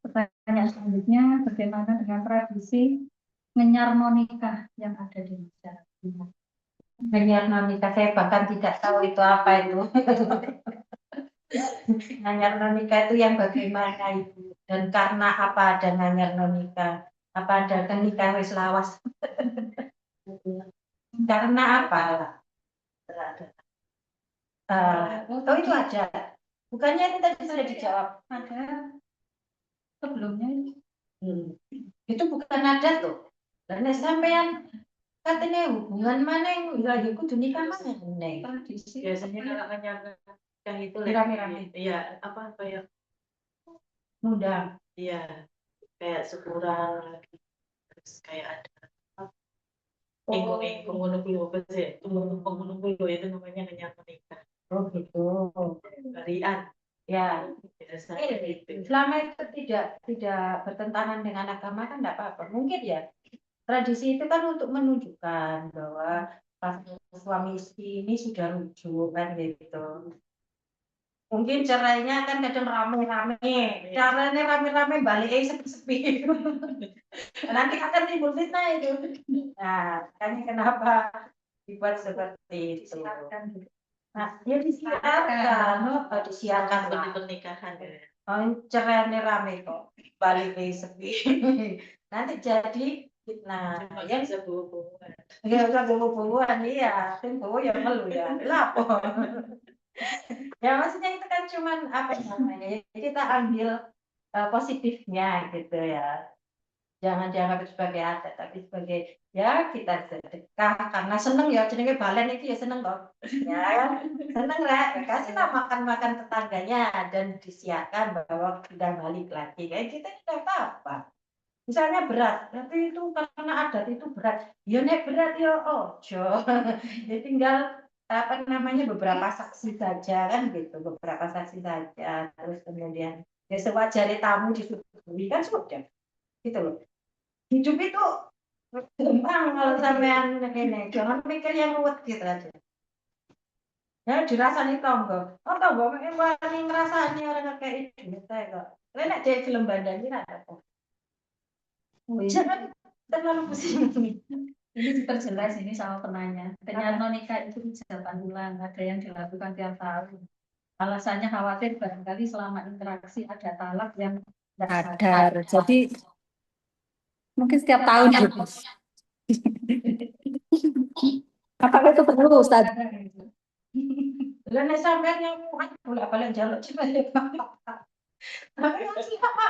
Pertanyaan selanjutnya, bagaimana dengan tradisi ngenyarno nikah yang ada di masyarakat? Ngenyarno nikah, saya bahkan tidak tahu itu apa itu. Ngenyarno nikah itu yang bagaimana itu, dan karena apa ada ngenyarno nikah? Apa ada nikah wis lawas? Karena apa? Oh itu ada. Bukannya itu tadi sudah dijawab? Ada sebelumnya. Itu bukan adat tuh. Dan sampean katanya hubungan mana yang lagi kudu nikah mana? Tradisi Biasanya kalau menyangkutkan itu Rame-rame. Iya, apa kayak Muda. iya, kayak syukuran, terus kayak ada ingkung ngono kuwi apa sih? Ingkung ngono kuwi itu namanya nanya menikah. Oh gitu. Barian. Ya. Biasanya gitu. Selama itu tidak bertentangan dengan agama kan tidak apa-apa. Mungkin ya tradisi itu kan untuk menunjukkan bahwa pas suami istri ini sudah rujuk kan gitu. Mungkin cerainya kan kadang rame-rame, caranya rame-rame balik sepi-sepi. Nanti akan timbul fitnah itu. Nah, makanya kenapa dibuat seperti itu. Nah, ya disiarkan, disiarkan Seperti pernikahan ya. cerainya rame kok, balik sepi. Nanti jadi fitnah. Yang bisa hubungan. Ya udah hubungan iya, kan yang ngeluh ya, lapor. Ya maksudnya itu kan cuman apa namanya? Ya, kita ambil positifnya gitu ya. Jangan dianggap sebagai adat, tapi sebagai ya kita sedekah karena seneng ya, jenenge balen itu ya seneng kok. Ya, seneng lah, kasihlah makan-makan tetangganya dan disiarkan bahwa sudah balik lagi. Kayak kita tidak apa-apa. Misalnya berat, tapi itu karena adat itu berat. Ya nek berat ya ojo. Ya tinggal apa namanya beberapa saksi saja kan gitu, beberapa saksi saja. Terus kemudian ya sewajarnya tamu disuguhi kan sudah gitu loh. Hidup itu gampang kalau sampean ini, jangan mikir yang ruwet gitu aja. Ya dirasani tonggo. Oh tonggo wani ngrasani orang kayak itu saya kok. Nek jadi film bandani ada kok. Jangan terlalu pusing. Ini diperjelas ini sama penanya. Penyarno nikah itu 8 bulan, ada yang dilakukan tiap tahun. Alasannya khawatir barangkali selama interaksi ada talak yang tidak sadar. Jadi mungkin setiap tahun gitu. Apakah itu perlu Ustaz? Lah nek sampean yang bolak-balik njaluk cepet. Tapi masih apa?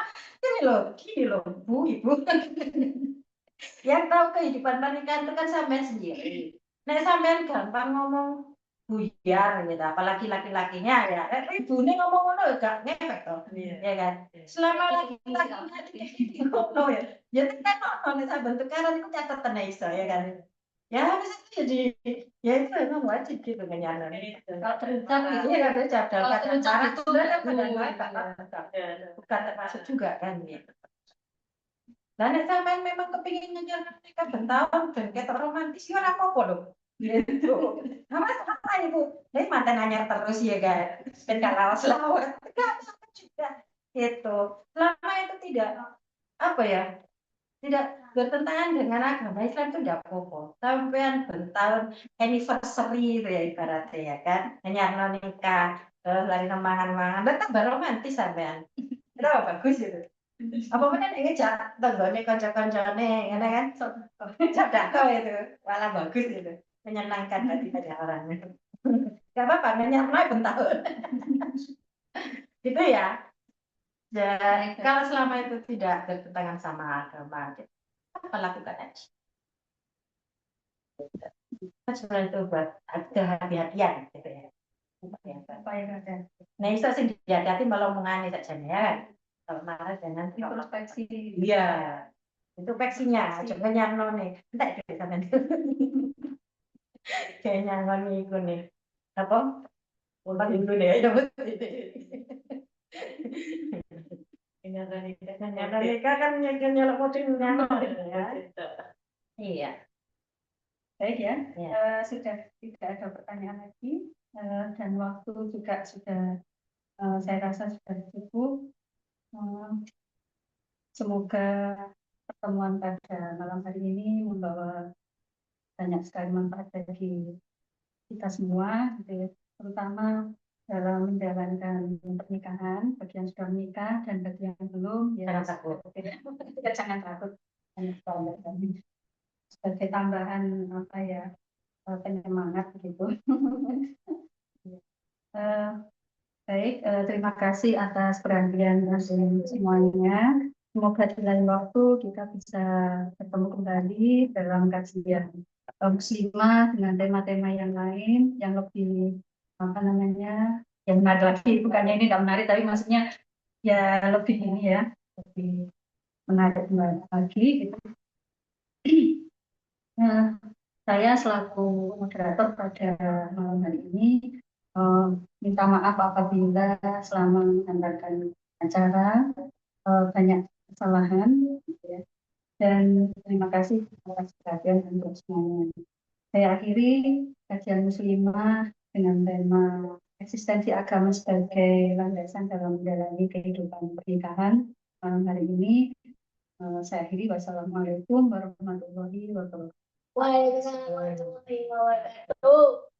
Gini loh, Bu, Ibu. Yang tahu kehidupan pernikahan itu kan sampean sendiri. Nek sampean gampang ngomong buyar gitu, apalagi laki-lakinya ya. Ibune ngomong ngono gak ngefek toh. Ya kan? Selama laki-lakinya ngono ya. Ya kan ono nek sampean tukaran iku catatan iso ya kan. Ya habis itu jadi ya itu memang wajib gitu menyanyi. Itu. Kalau terucap gitu, Iya kan terucap dalam kalau keadaan terucap marah itu sebenarnya betul, Ya, bukan termasuk juga kan gitu. Nah, nek sampean memang kepingin ngejar mereka bertahun dan kayak romantis ya ora apa-apa loh. Gitu. Nah, mas apa ibu? Ini mantan anyar terus ya kan. Dan gak lawas-lawas. Enggak apa juga. Gitu. Selama itu tidak apa ya? Tidak bertentangan dengan agama Islam itu tidak apa-apa. Sampean bertahun anniversary itu ya ibaratnya ya kan. Nyarno nikah, lari mangan-mangan, tetap romantis sampean. Itu bagus itu. Apa mana nih ngejak tanggane kanca-kancane ngene kan sedekah itu malah bagus itu menyenangkan hati banyak orang. Gak apa-apa menyertai bentahun gitu ya. Ya kalau selama itu tidak bertentangan sama agama apa lakukan aja. Sebenarnya itu buat ada hati-hatian gitu ya. apa yang ada Nah itu sih dihati-hati malah mengani saja ya kan. Kalau marah jangan introspeksi. iya. Itu peksinya, coba nyarno nih. Entek deh sampean. Kayak nyangon iku nih. Apa? Untak dulu deh, ya betul. Nyarno nikah kan nyelok motor nyangon ya. Iya. Baik ya, Iya. sudah tidak ada pertanyaan lagi, dan waktu juga sudah saya rasa sudah cukup. Semoga pertemuan pada malam hari ini membawa banyak sekali manfaat bagi kita semua, gitu ya. Terutama dalam menjalankan pernikahan, bagi yang sudah menikah dan bagi yang belum, ya Jangan takut. ya, jangan takut. Sebagai tambahan apa ya, penyemangat gitu. Eh, Baik, terima kasih atas perhatian semuanya. Semoga di lain waktu kita bisa bertemu kembali dalam kajian muslimah dengan tema-tema yang lain yang lebih apa namanya, yang menarik lagi. Bukannya ini tidak menarik, tapi maksudnya ya lebih ini ya, lebih menarik lagi. Gitu. Nah, saya selaku moderator pada malam hari ini minta maaf apabila selama mengantarkan acara banyak kesalahan, gitu ya. Dan terima kasih atas perhatian untuk semuanya. Saya akhiri kajian muslimah dengan tema eksistensi agama sebagai landasan dalam menjalani kehidupan pernikahan malam hari ini. Saya akhiri. Wassalamualaikum warahmatullahi wabarakatuh. Waalaikumsalam warahmatullahi wabarakatuh.